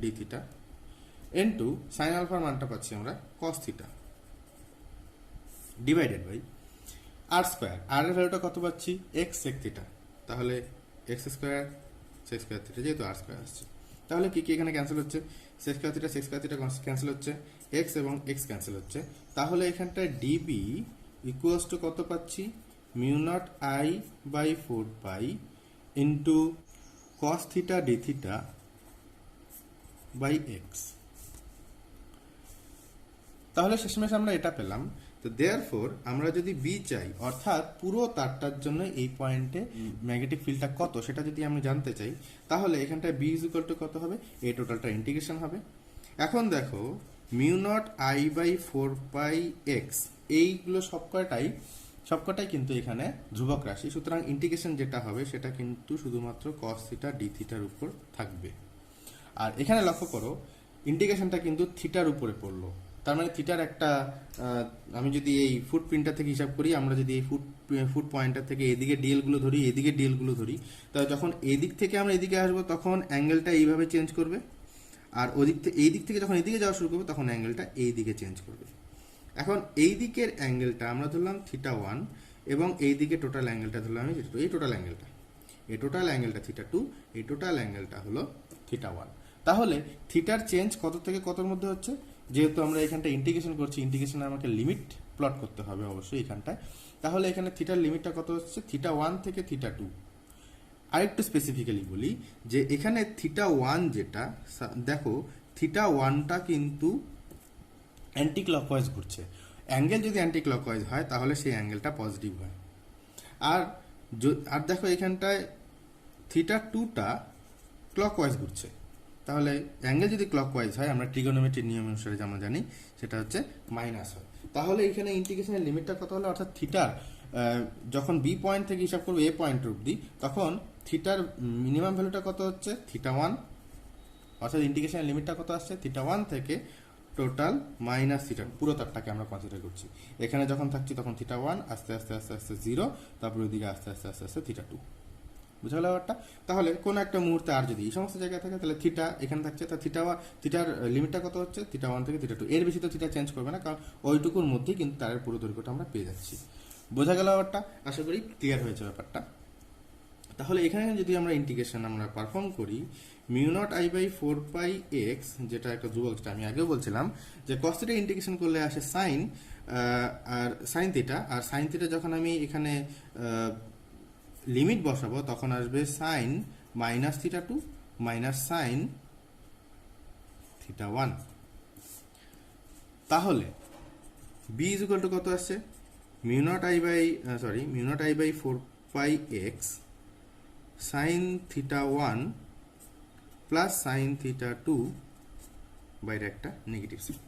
D theta, into sine আলফার মানটা পাচ্ছি আমরা cos theta, divided by R square, R এর ভ্যালুটা কত পাচ্ছি, এক্স সেক থিটা। তাহলে X square sec square theta, যেহেতু আর স্কোয়ার আসছে, তাহলে কি কি এখানে ক্যান্সেল হচ্ছে, সেক স্কোয়ার থিটা ক্যান্সেল হচ্ছে, এক্স এবং এক্স ক্যান্সেল হচ্ছে। তাহলে এখানটায় ডিবি ইকুয়ালস টু কত পাচ্ছি, mu naught I by 4 pi into cos theta D theta by X. তাহলে শেষমেশ আমরা এটা পেলাম। তো দেয়ারফোর আমরা যদি বি চাই, অর্থাৎ পুরো তারটার জন্য এই পয়েন্টে ম্যাগনেটিক ফিল্ডটা কত সেটা যদি আমি জানতে চাই, তাহলে এখানটায় বি ইজ ইকুয়াল টু কত হবে, এই টোটালটা ইন্টিগ্রেশন হবে। এখন দেখো mu naught I by 4 pi X, এইগুলো সবকটাই কিন্তু এখানে ধ্রুবক রাশি, সুতরাং ইন্টিগ্রেশন যেটা হবে সেটা কিন্তু শুধুমাত্র কস থিটা ডি থিটার উপর থাকবে। আর এখানে লক্ষ্য করো ইন্টিগ্রেশনটা কিন্তু থিটার উপরে পড়লো, তার মানে থিটার একটা আমি যদি এই ফুট প্রিন্টার থেকে হিসাব করি, আমরা যদি এই ফুট পয়েন্টার থেকে এদিকে ডিএল গুলো ধরি, এদিকে ডিএল গুলো ধরি, তাহলে যখন এদিক থেকে আমরা এদিকে আসবো তখন অ্যাঙ্গেলটা এইভাবে চেঞ্জ করবে, আর এই দিক থেকে যখন এদিকে যাওয়া শুরু করবে তখন অ্যাঙ্গেলটা এই দিকে চেঞ্জ করবে। এখন এই দিকের অ্যাঙ্গেলটা আমরা ধরলাম থিটা 1 এবং এই দিকে টোটাল অ্যাঙ্গেলটা ধরলাম আমি থিটা 2, এই টোটাল অ্যাঙ্গেলটা থিটা 2, এই টোটাল অ্যাঙ্গেলটা হলো থিটা 1। তাহলে থিটার চেঞ্জ কত থেকে কতর মধ্যে হচ্ছে, যেহেতু আমরা এখানটা ইন্টিগ্রেশন করছি, ইন্টিগ্রেশনে আমাকে লিমিট প্লট করতে হবে অবশ্যই এখানটায়। তাহলে এখানে থিটার লিমিটটা কত হচ্ছে, থিটা 1 থেকে থিটা 2। আরেকটু স্পেসিফিক্যালি বলি যে এখানে থিটা 1 যেটা, দেখো থিটা 1টা কিন্তু অ্যান্টি ক্লকওয়াইজ ঘুরছে। অ্যাঙ্গেল যদি অ্যান্টি ক্লকওয়াইজ হয় তাহলে সেই অ্যাঙ্গেলটা পজিটিভ হয়। আর দেখো এখানটায় থিটা 2টা ক্লকওয়াইজ ঘুরছে, তাহলে অ্যাঙ্গেল যদি ক্লকওয়াইজ হয়, আমরা ট্রিগোনোমেট্রির নিয়ম অনুসারে যেমন জানি সেটা হচ্ছে মাইনাস হয়। তাহলে এখানে ইন্টিগ্রেশনের লিমিটটা কত হলো, অর্থাৎ থিটার যখন বি পয়েন্ট থেকে হিসাব করবো এ পয়েন্ট অবধি, তখন থিটার মিনিমাম ভ্যালুটা কত হচ্ছে থিটা 1, অর্থাৎ ইন্টিগ্রেশনের লিমিটটা কত আসছে থিটা 1 থেকে টোটাল মাইনাস থিটা, পুরো তারটাকে আমরা কনসিডার করছি। এখানে যখন থাকছি তখন থিটা 1 আস্তে আস্তে আস্তে আস্তে 0, তারপর ওইদিকে আস্তে আস্তে আস্তে আস্তে থিটা 2। বুঝা গেল ব্যাপারটা? তাহলে কোন একটা মুহূর্তে আর যদি এই সমস্ত জায়গায় থাকে তাহলে থিটা এখানে থাকছে, তা থিটার লিমিটটা কত হচ্ছে থিটা 1 থেকে থিটা 2, এর বেশি তো থিটা চেঞ্জ করবে না, কারণ ওইটুকুর মধ্যেই কিন্তু তারের পুরো দৈর্ঘ্যটা আমরা পেয়ে যাচ্ছি। বোঝা গেল ব্যাপারটা? আশা করি ক্লিয়ার হয়েছে ব্যাপারটা। তাহলে এখানে যদি আমরা ইন্টিগ্রেশন আমরা পারফর্ম করি, mu naught I by 4 pi X, যেটা একটা ধ্রুবক, যেটা আমি আগেও বলছিলাম যে কস থিটা ইন্টিগ্রেশন করলে আসে সাইন, আর সাইন থিটা, আর সাইন থিটা যখন আমি এখানে লিমিট বসাবো তখন আসবে sine minus theta 2 minus sine theta 1। তাহলে বি ইজ ইকুয়াল টু কত আসছে, mu naught I by 4 pi X sine theta 1 plus sine theta 2 বাইরে একটা নেগেটিভ সাইন।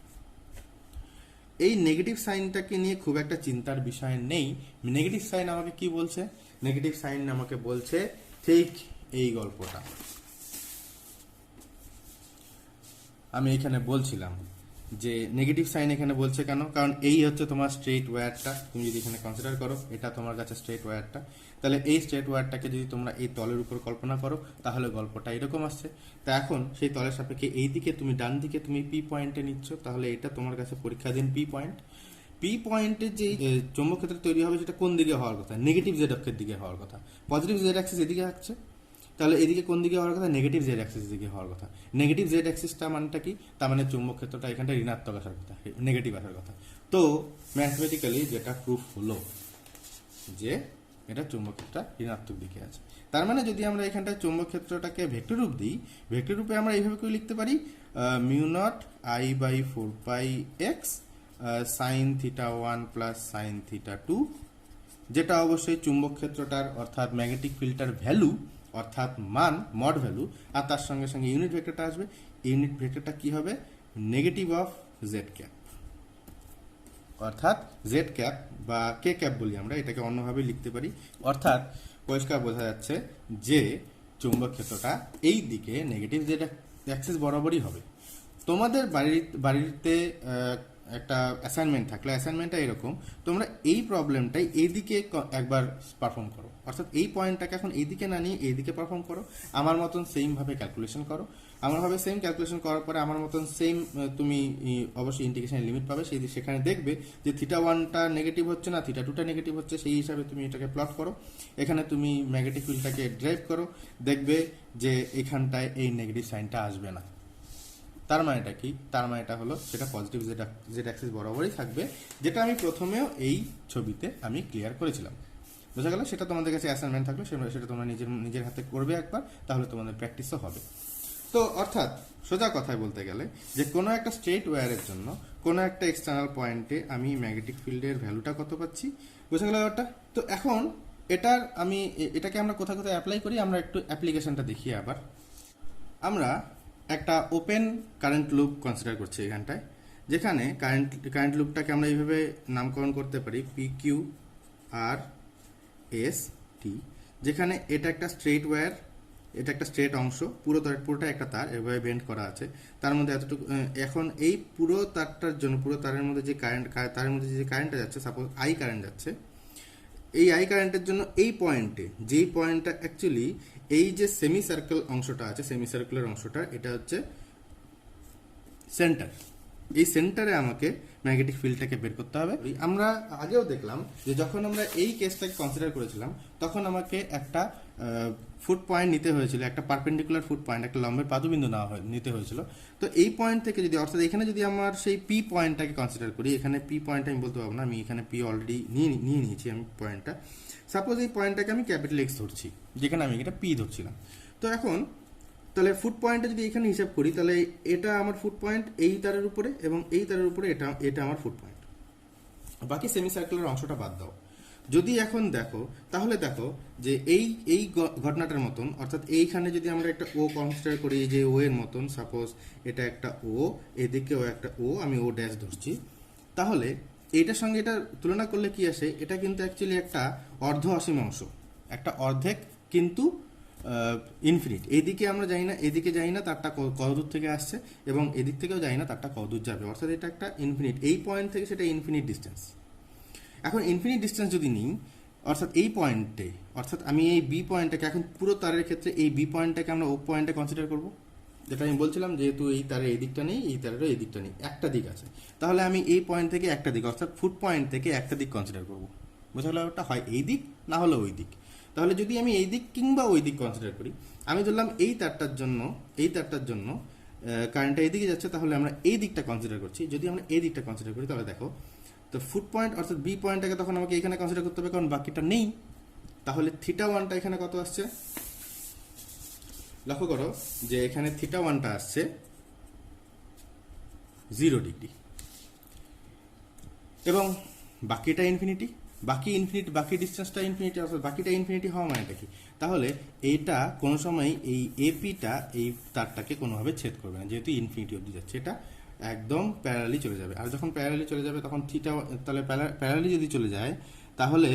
এই নেগেটিভ সাইনটাকে নিয়ে খুব একটা চিন্তার বিষয় নেই। নেগেটিভ সাইন আমাকে কি বলছে, নেগেটিভ সাইন আমাকে বলছে ঠিক এই গল্পটা আমি এখানে বলছিলাম যে নেগেটিভ সাইন এখানে বলছে কেন, কারণ এই হচ্ছে তোমার স্ট্রেট ওয়্যারটা, তুমি যদি এখানে কনসিডার করো এটা তোমার কাছে স্ট্রেট ওয়্যারটা, তাহলে এই স্ট্রেট ওয়্যারটাকে যদি তোমরা এই তলের উপর কল্পনা করো তাহলে গল্পটা এরকম আসছে। তা এখন সেই তলের সাপেক্ষে এই দিকে তুমি ডান দিকে তুমি পি পয়েন্টে নিচ্ছ, তাহলে এটা তোমার কাছে পরীক্ষাধীন পি পয়েন্টের যে চৌম্বক ক্ষেত্র তৈরি হবে সেটা কোন দিকে হওয়ার কথা, নেগেটিভ জেড অক্ষের দিকে হওয়ার কথা। পজিটিভ জেড অ্যাক্সিস এদিকে আসছে, তাহলে এদিকে কোন দিকে হওয়ার কথা, নেগেটিভ জেড অ্যাক্সিস দিকে হওয়ার কথা। নেগেটিভ জেড অ্যাক্সিসটা মানেটা কি, তার মানে চৌম্বক ক্ষেত্রটা এখানটা ঋণাত্মক আসার কথা, নেগেটিভ আসার কথা। তো ম্যাথমেটিক্যালি যেটা প্রুফ হলো যে এটা চৌম্বক ক্ষেত্রটা ঋণাত্মক দিকে আছে। তার মানে যদি আমরা এখানটায় চৌম্বক ক্ষেত্রটাকে ভেক্টর রূপ দিই, ভেক্টর রূপে আমরা এইভাবে করে লিখতে পারি mu naught I by 4 pi X sine theta 1 plus sine theta 2, যেটা অবশ্যই চুম্বক ক্ষেত্রটার অর্থাৎ ম্যাগনেটিক ফিল্ডটার ভ্যালু অর্থাৎ মান, মড ভ্যালু, আর তার সঙ্গে সঙ্গে ইউনিট ভেক্টরটা আসবে। ইউনিট ভেক্টরটা কি হবে, নেগেটিভ অফ জেড ক্যাপ, অর্থাৎ জেড ক্যাপ বা কে ক্যাপ বলি আমরা, এটাকে অন্যভাবে লিখতে পারি। অর্থাৎ পরিষ্কার বোঝা যাচ্ছে যে চুম্বক ক্ষেত্রটা এই দিকে নেগেটিভ জেড অ্যাক্সিস বরাবরই হবে। তোমাদের বাড়িতে একটা অ্যাসাইনমেন্ট থাকলে অ্যাসাইনমেন্টটা এরকম, তোমরা এই প্রবলেমটাই এইদিকে একবার পারফর্ম করো, অর্থাৎ এই পয়েন্টটাকে এখন এইদিকে না নিয়ে এইদিকে পারফর্ম করো, আমার মতন সেমভাবে ক্যালকুলেশন করো। আমারভাবে সেম ক্যালকুলেশন করার পরে আমার মতন সেম তুমি অবশ্যই ইন্টিগ্রেশনের লিমিট পাবে, সেখানে দেখবে যে থিটা 1টা নেগেটিভ হচ্ছে না, থিটা 2টা নেগেটিভ হচ্ছে, সেই হিসাবে তুমি এটাকে প্লট করো। এখানে তুমি ম্যাগনেটিক ফিল্ডটাকে ড্রাইভ করো, দেখবে যে এখানটায় এই নেগেটিভ সাইনটা আসবে না। তার মানেটা কি, তার মানেটা হলো সেটা পজিটিভ জেড অ্যাক্সিস বরাবরই থাকবে, যেটা আমি প্রথমেও এই ছবিতে আমি ক্লিয়ার করেছিলাম। বোঝা গেল? সেটা তোমাদের কাছে অ্যাসাইনমেন্ট থাকলো, সেটা তোমরা নিজের হাতে করবে একবার, তাহলে তোমাদের প্র্যাকটিসও হবে। তো অর্থাৎ সোজা কথায় বলতে গেলে যে কোনো একটা স্ট্রেট ওয়্যারের জন্য কোনো একটা এক্সটার্নাল পয়েন্টে আমি ম্যাগনেটিক ফিল্ডের ভ্যালুটা কত পাচ্ছি, বোঝা গেল ব্যাপারটা? তো এখন এটাকে আমরা কোথায় কোথায় অ্যাপ্লাই করি, আমরা একটু অ্যাপ্লিকেশনটা দেখি আবার। আমরা একটা ওপেন কারেন্ট লুপ কনসিডার করছি এখানটায়, যেখানে কারেন্ট লুপটাকে আমরা এইভাবে নামকরণ করতে পারি P Q R S T, যেখানে এটা একটা স্ট্রেট ওয়্যার, এটা একটা স্ট্রেট অংশ, পুরোটা একটা তার এভাবে বেন্ড করা আছে, তার মধ্যে এতটুকু। এখন এই পুরো তারটার জন্য, পুরো তারের মধ্যে যে তারের মধ্যে যে কারেন্টটা যাচ্ছে, সাপোজ আই কারেন্ট যাচ্ছে, এই আই কারেন্টের জন্য এই পয়েন্টে, যেই পয়েন্টটা অ্যাকচুয়ালি এই যে সেমি সার্কেল অংশটা আছে, সেমি সার্কেলের অংশটা, এটা হচ্ছে সেন্টার। এই সেন্টারে আমাকে ম্যাগনেটিক ফিল্ডটাকে বের করতে হবে। আমরা আগেও দেখলাম যে যখন আমরা এই কেসটাকে কনসিডার করেছিলাম, তখন আমাকে একটা ফুট পয়েন্ট নিতে হয়েছিল, একটা পারপেন্ডিকুলার ফুট পয়েন্ট, একটা লম্বের পাদবিন্দু নিতে হয়েছিল। তো এই পয়েন্ট থেকে যদি, অর্থাৎ এখানে যদি আমার সেই পি পয়েন্টটাকে কনসিডার করি, এখানে পি পয়েন্ট আমি বলতে পারবো না, আমি এখানে পি অলরেডি নিয়ে নিয়েছি আমি পয়েন্টটা। সাপোজ এই পয়েন্টটাকে আমি ক্যাপিটাল এক্স ধরছি, যেখানে আমি এটা পি ধরছিলাম। তো এখন তাহলে ফুট পয়েন্টটা যদি এখানে হিসাব করি, তাহলে এটা আমার ফুট পয়েন্ট এই তারের উপরে, এবং এই তারের উপরে এটা আমার ফুট পয়েন্ট। বাকি সেমি সার্কেলের অংশটা বাদ দাও। যদি এখন দেখো, তাহলে দেখো যে এই ঘটনাটার মতন, অর্থাৎ এইখানে যদি আমরা একটা ও কনসিডার করি, যে ও এর মতন, সাপোজ এটা একটা ও, এদিকেও একটা ও, আমি ও ড্যাশ ধরছি, তাহলে এইটার সঙ্গে এটা তুলনা করলে কি আসে, এটা কিন্তু অ্যাকচুয়ালি একটা অর্ধ অসীম অংশ, একটা অর্ধেক কিন্তু ইনফিনিট। এইদিকে আমরা যাই না, এদিকে যাই না, তারটা কতদূর থেকে আসছে, এবং এদিক থেকেও যাই না, তারটা কতদূর যাবে, অর্থাৎ এটা একটা ইনফিনিট, এই পয়েন্ট থেকে সেটা ইনফিনিট ডিস্টেন্স। এখন ইনফিনিট ডিস্টেন্স যদি নিই, অর্থাৎ এই পয়েন্টে, অর্থাৎ আমি এই বি পয়েন্টটাকে, এখন পুরো তারের ক্ষেত্রে এই বি পয়েন্টটাকে আমরা ও পয়েন্টে কনসিডার করব, যেটা আমি বলছিলাম, যেহেতু এই তারের এই দিকটা নেই, এই তারেরও এই দিকটা নেই, একটা দিক আছে, তাহলে আমি এই পয়েন্ট থেকে একটা দিক, অর্থাৎ ফুট পয়েন্ট থেকে একটা দিক কনসিডার করব। বোঝা গেল? ওটা হয় এই দিক, না হলে ওই দিক। তাহলে যদি আমি এই দিক কিংবা ওই দিক কনসিডার করি, আমি ধরলাম এই তারটার জন্য কারেন্টটা এইদিকে যাচ্ছে, তাহলে আমরা এই দিকটা কনসিডার করছি। যদি আমরা এই দিকটা কনসিডার করি, তাহলে দেখো তো ফুট পয়েন্ট অর্থাৎ বি পয়েন্টটাকে তখন আমাকে এখানে কনসিডার করতে হবে, কারণ বাকিটা নেই। তাহলে থিটা ওয়ানটা এখানে কত আসছে, লক্ষ্য করো যে এখানে থিটা ওয়ানটা আসছে 0 ডিগ্রি, এবং বাকিটা ইনফিনিটি, বাকি ডিস্টেন্সটা ইনফিনিটি, অর্থাৎ বাকিটা ইনফিনিটি হওয়া মানেটা কি, তাহলে এইটা কোনো সময় এই এপিটা এই তারটাকে কোনোভাবে ছেদ করবে না, যেহেতু ইনফিনিটি অবধি যাচ্ছে, এটা একদম প্যারালালি চলে যাবে। আর যখন প্যারালালি চলে যাবে, তখন থিটা, তাহলে প্যারালালি যদি চলে যায়, তাহলে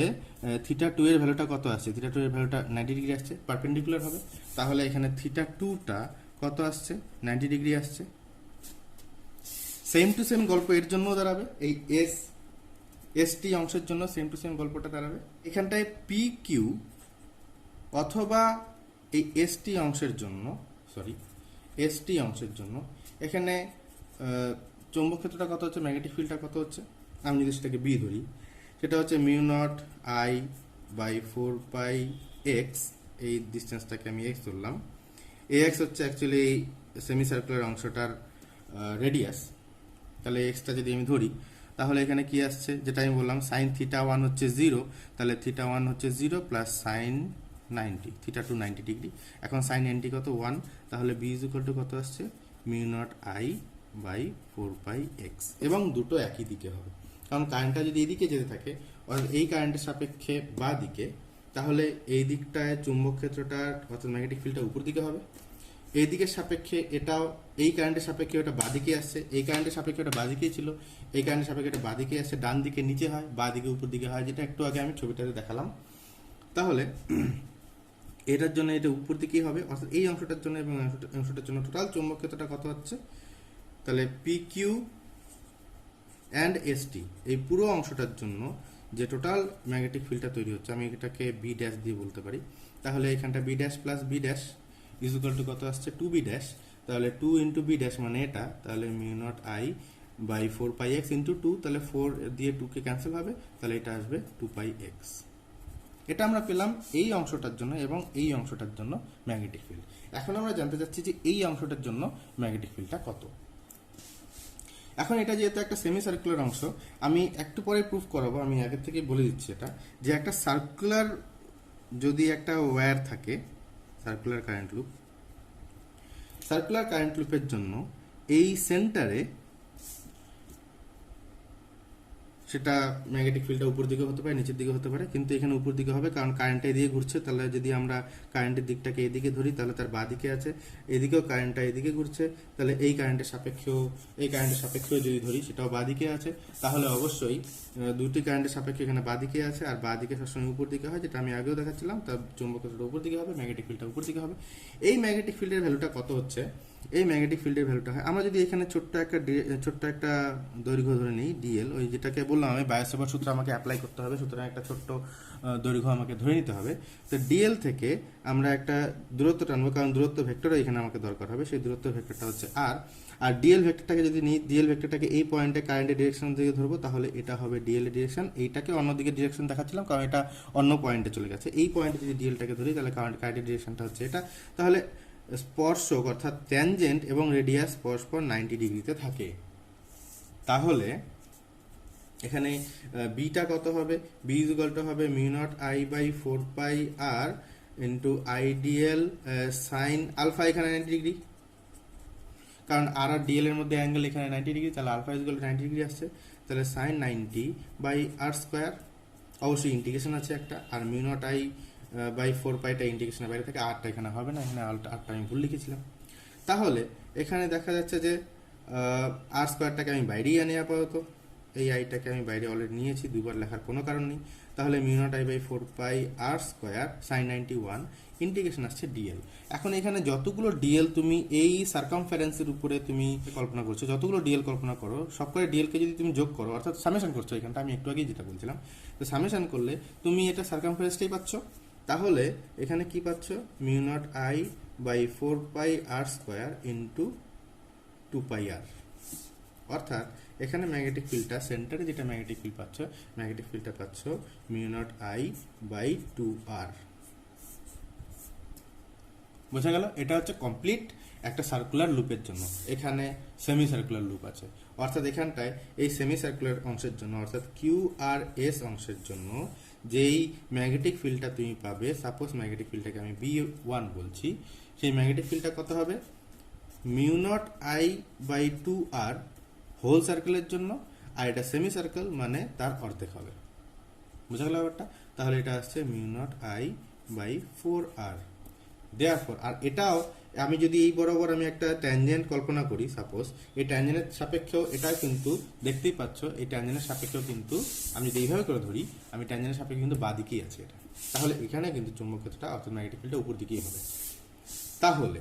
থিটা টু এর ভ্যালুটা কত আসছে, থিটা টু এর ভ্যালুটা 90 ডিগ্রি আসছে, পারপেন্ডিকুলার হবে। তাহলে এখানে থিটা টুটা কত আসছে, 90 ডিগ্রি আসছে। সেম টু সেম গল্প এর জন্যও দাঁড়াবে, এই এসটি অংশের জন্য সেম টু সেম গল্পটা দাঁড়াবে। এখানটায় পি কিউ অথবা এই এসটি অংশের জন্য এখানে চৌম্বক ক্ষেত্রটা কত হচ্ছে, ম্যাগনেটিক ফিল্ডটা কত হচ্ছে, আমি যদি সেটাকে বি ধরি, সেটা হচ্ছে mu naught I by 4 pi X, এই ডিস্টেন্সটাকে আমি এক্স ধরলাম। এ এক্স হচ্ছে অ্যাকচুয়ালি এই সেমি সার্কুলার অংশটার রেডিয়াস। তাহলে এক্সটা যদি আমি ধরি, তাহলে এখানে কি আসছে, যেটা আমি বললাম, সাইন থিটা 1 হচ্ছে 0, তাহলে থিটা 1 হচ্ছে 0 প্লাস সাইন 90, থিটা 2 90 ডিগ্রি। এখন সাইন 90 কত 1, তাহলে বি ইজ ইকুয়াল টু কত আসছে, mu naught I by 4 pi X, এবং দুটো একই দিকে হবে, কারণ কারেন্টটা যদি এইদিকে যেতে থাকে, অর্থাৎ এই কারেন্টের সাপেক্ষে বা দিকে, তাহলে এই দিকটায় চুম্বক ক্ষেত্রটার অর্থাৎ ম্যাগনেটিক ফিল্ডটা উপর দিকে হবে। এই দিকের সাপেক্ষে এটাও, এই কারেন্টের সাপেক্ষে ওটা বাঁদিকে আসছে, এই কারেন্টের সাপেক্ষে ওটা বাঁদিকেই ছিল, এই কারেন্টের সাপেক্ষে এটা বাঁদিকে আসছে, ডান দিকে নিচে হয়, বাঁ দিকে উপর দিকে হয়, যেটা একটু আগে আমি ছবিটাতে দেখালাম। তাহলে এটার জন্য এটা উপর দিকেই হবে, অর্থাৎ এই অংশটার জন্য এবং অংশটার জন্য টোটাল চৌম্বক ক্ষেত্রটা কত হচ্ছে, তাহলে পি কিউ অ্যান্ড এসটি, এই পুরো অংশটার জন্য যে টোটাল ম্যাগনেটিক ফিল্ডটা তৈরি হচ্ছে, আমি এটাকে বি ড্যাশ দিয়ে বলতে পারি। তাহলে এখানটা B dash plus B dash is equal to কত আসছে, 2b ড্যাশ, তাহলে 2 ইন্টু বি ড্যাশ মানে এটা, তাহলে mu naught I by 4 pi X into 2, তাহলে 4 দিয়ে 2 কে ক্যান্সেল হবে, তাহলে এটা আসবে 2 পাই এক্স। এটা আমরা পেলাম এই অংশটার জন্য এবং এই অংশটার জন্য ম্যাগনেটিক ফিল্ড। এখন আমরা জানতে চাচ্ছি যে এই অংশটার জন্য ম্যাগনেটিক ফিল্ডটা কত। এখন এটা যেহেতু একটা সেমি সার্কুলার অংশ, আমি একটু পরে প্রুফ করাবো, আমি আগে থেকে বলে দিচ্ছি এটা, যে একটা সার্কুলার যদি একটা ওয়্যার থাকে, সার্কুলার কারেন্ট লুপের জন্য এই সেন্টারে সেটা ম্যাগনেটিক ফিল্ডটা উপর দিকে হতে পারে, নিচের দিকে হতে পারে, কিন্তু এখানে উপর দিকে হবে, কারণ কারেন্টটা এদিকে ঘুরছে। তাহলে যদি আমরা কারেন্টের দিকটাকে এদিকে ধরি, তাহলে তার বাঁ দিকে আছে, এদিকেও কারেন্টটা এদিকে ঘুরছে, তাহলে এই কারেন্টের সাপেক্ষেও যদি ধরি, সেটাও বাঁ দিকে আছে। তাহলে অবশ্যই দুটি কারেন্টের সাপেক্ষে এখানে বাঁ দিকে আছে, আর বাঁ দিকে সবসময় উপর দিকে হয়, যেটা আমি আগেও দেখাচ্ছিলাম। তার চৌম্বক ক্ষেত্রটা উপর দিকে হবে, ম্যাগনেটিক ফিল্ডটা উপর দিকে হবে। এই ম্যাগনেটিক ফিল্ডের ভ্যালুটা কত হচ্ছে? এই ম্যাগনেটিক ফিল্ডের ভ্যালুটা হয়, আমরা যদি এখানে ছোট্ট একটা দৈর্ঘ্য ধরে নিই ডিএল, ওই যেটাকে বললাম আমি বায়ো সেভার সূত্র আমাকে অ্যাপ্লাই করতে হবে, সুতরাং একটা ছোট্ট দৈর্ঘ্য আমাকে ধরে নিতে হবে। তো ডিএল থেকে আমরা একটা দূরত্ব টানবো, কারণ দূরত্ব ভেক্টরও এখানে আমাকে দরকার হবে, সেই দূরত্ব ভেক্টরটা হচ্ছে আর ডিএল ভেক্টরটাকে যদি নিই, ডিএল ভেক্টরটাকে এই পয়েন্টে কারেন্টের ডিরেকশন দিকে ধরবো, তাহলে এটা হবে ডিএল এর ডিরেকশন। এইটাকে অন্যদিকে ডিরেকশন দেখাচ্ছিলাম কারণ এটা অন্য পয়েন্টে চলে গেছে। এই পয়েন্টে যদি ডিএলটাকে ধরি, তাহলে কারেন্টের ডিরেকশনটা হচ্ছে এটা। তাহলে স্পর্শক অর্থাৎ ট্যানজেন্ট এবং রেডিয়াস পরস্পর 90 ডিগ্রিতে থাকে। তাহলে এখানে বিটা কত হবে? বি ইকুয়াল টু হবে mu naught I by 4 pi R into I DL sine alpha, এখানে 90 ডিগ্রি, কারণ আর ডিএল এর মধ্যে অ্যাঙ্গেল এখানে 90 ডিগ্রি, তাহলে আলফা ইকুয়াল টু 90 ডিগ্রি আসছে। তাহলে সাইন 90 বাই আর স্কোয়ার, অবশ্যই ইন্টিগ্রেশন আছে একটা, আর মিউ নট আই বাই 4 পাইটা ইন্টিগ্রেশনের বাইরে থেকে, আরটা এখানে হবে না, এখানে আরটা আমি ভুল লিখেছিলাম। তাহলে এখানে দেখা যাচ্ছে যে আর স্কোয়ারটাকে আমি বাইরেই আনি আপাতত, এই আইটাকে আমি বাইরে অলরেডি নিয়েছি, দুবার লেখার কোনো কারণ নেই। তাহলে mu naught I by 4 pi R square sine 91 integration আসছে ডিএল। এখন এখানে যতগুলো ডিএল তুমি এই সার্কামফারেন্সের উপরে তুমি কল্পনা করছো, যতগুলো ডিএল কল্পনা করো, সব করে ডিএলকে যদি তুমি যোগ করো, অর্থাৎ সামেশন করছো, এখানটা আমি একটু আগেই যেটা বলছিলাম, তো সামেশন করলে তুমি এটা সার্কামফারেন্সটাই পাচ্ছ। তাহলে এখানে কি পাচ্ছ? Mu naught I by 4 pi R square into 2 pi R, অর্থাৎ এখানে ম্যাগনেটিক ফিল্ডটা সেন্টারে যেটা ম্যাগনেটিক ফিল্ড পাচ্ছ, ম্যাগনেটিক ফিল্ডটা পাচ্ছ মিউ নট আই বাই 2 আর। বোঝা গেল? এটা হচ্ছে কমপ্লিট একটা সার্কুলার লুপের জন্য। এখানে সেমি সার্কুলার লুপ আছে, অর্থাৎ এখানটায় এই সেমি সার্কুলার অংশের জন্য, অর্থাৎ কিউ আর এস অংশের জন্য যেই ম্যাগনেটিক ফিল্ডটা তুমি পাবে, সাপোজ ম্যাগনেটিক ফিল্ডটাকে আমি B1 বলছি, সেই ম্যাগনেটিক ফিল্ডটা কত হবে? Mu naught I by 2 R whole সার্কেলের জন্য, আর এটা সেমি সার্কেল মানে তার অর্ধেক হবে। বুঝা গেল ব্যাপারটা? তাহলে এটা আসছে mu naught I by 4 R. Therefore, আর এটাও আমি যদি এই বরাবর আমি একটা ট্যানজেন্ট কল্পনা করি, সাপোজ এই ট্যানজেন্টের সাপেক্ষেও এটা কিন্তু দেখতেই পাচ্ছ, এই ট্যানজেন্টের সাপেক্ষেও কিন্তু আমি যদি এইভাবে করে ধরি, আমি ট্যানজেন্টের সাপেক্ষে কিন্তু বাঁ দিকেই আছে এটা। তাহলে এখানে কিন্তু চুম্বক ক্ষেত্রটা অর্থাৎ ম্যাগনেটিক ফিল্ডটা উপর দিকেই হবে। তাহলে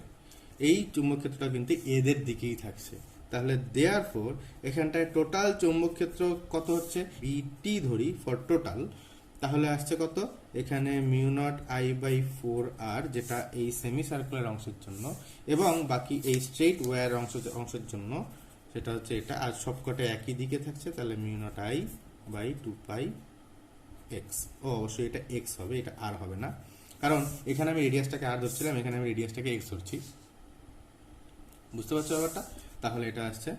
এই চুম্বক ক্ষেত্রটা কিন্তু এদের দিকেই থাকছে। তাহলে দেয়ারফর এখানটায় টোটাল চৌম্বক ক্ষেত্র কত হচ্ছে? বিটি ধরি ফর টোটাল, তাহলে আসছে কত? এখানে মিউ নট আই বাই 4 আর, যেটা এই সেমি সার্কুলার অংশের জন্য, এবং বাকি এই স্ট্রেট ওয়্যার অংশের জন্য সেটা হচ্ছে এটা, আর সবকটা একই দিকে থাকছে, তাহলে mu naught I by 2 pi X. ও অবশ্যই এটা এক্স হবে, এটা আর হবে না, কারণ এখানে আমি রেডিয়াসটাকে আর ধরছিলাম, এখানে আমি রেডিয়াসটাকে এক্স ধরছি। বুঝতে পারছো ব্যাপারটা? তাহলে এটা আসছে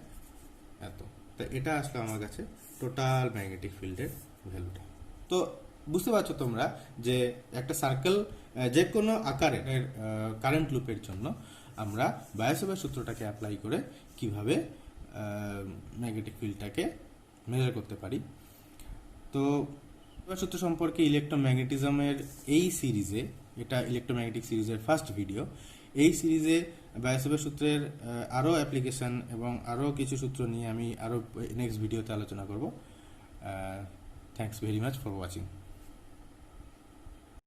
এত। তো এটা আসলো আমার কাছে টোটাল ম্যাগনেটিক ফিল্ডের ভ্যালুটা। তো বুঝতে পারছো তোমরা যে একটা সার্কেল যে কোনো আকারের কারেন্ট লুপের জন্য আমরা বায়োসেভার সূত্রটাকে অ্যাপ্লাই করে কিভাবে ম্যাগনেটিক ফিল্ডটাকে মেজার করতে পারি। তো সূত্র সম্পর্কে ইলেকট্রোম্যাগনেটিজমের এই সিরিজে, এটা ইলেকট্রোম্যাগনেটিক সিরিজের ফার্স্ট ভিডিও, এই সিরিজে বায়োসেভার সূত্রের আরও অ্যাপ্লিকেশন এবং আরও কিছু সূত্র নিয়ে আমি আরও নেক্সট ভিডিওতে আলোচনা করব। Thanks very much for watching.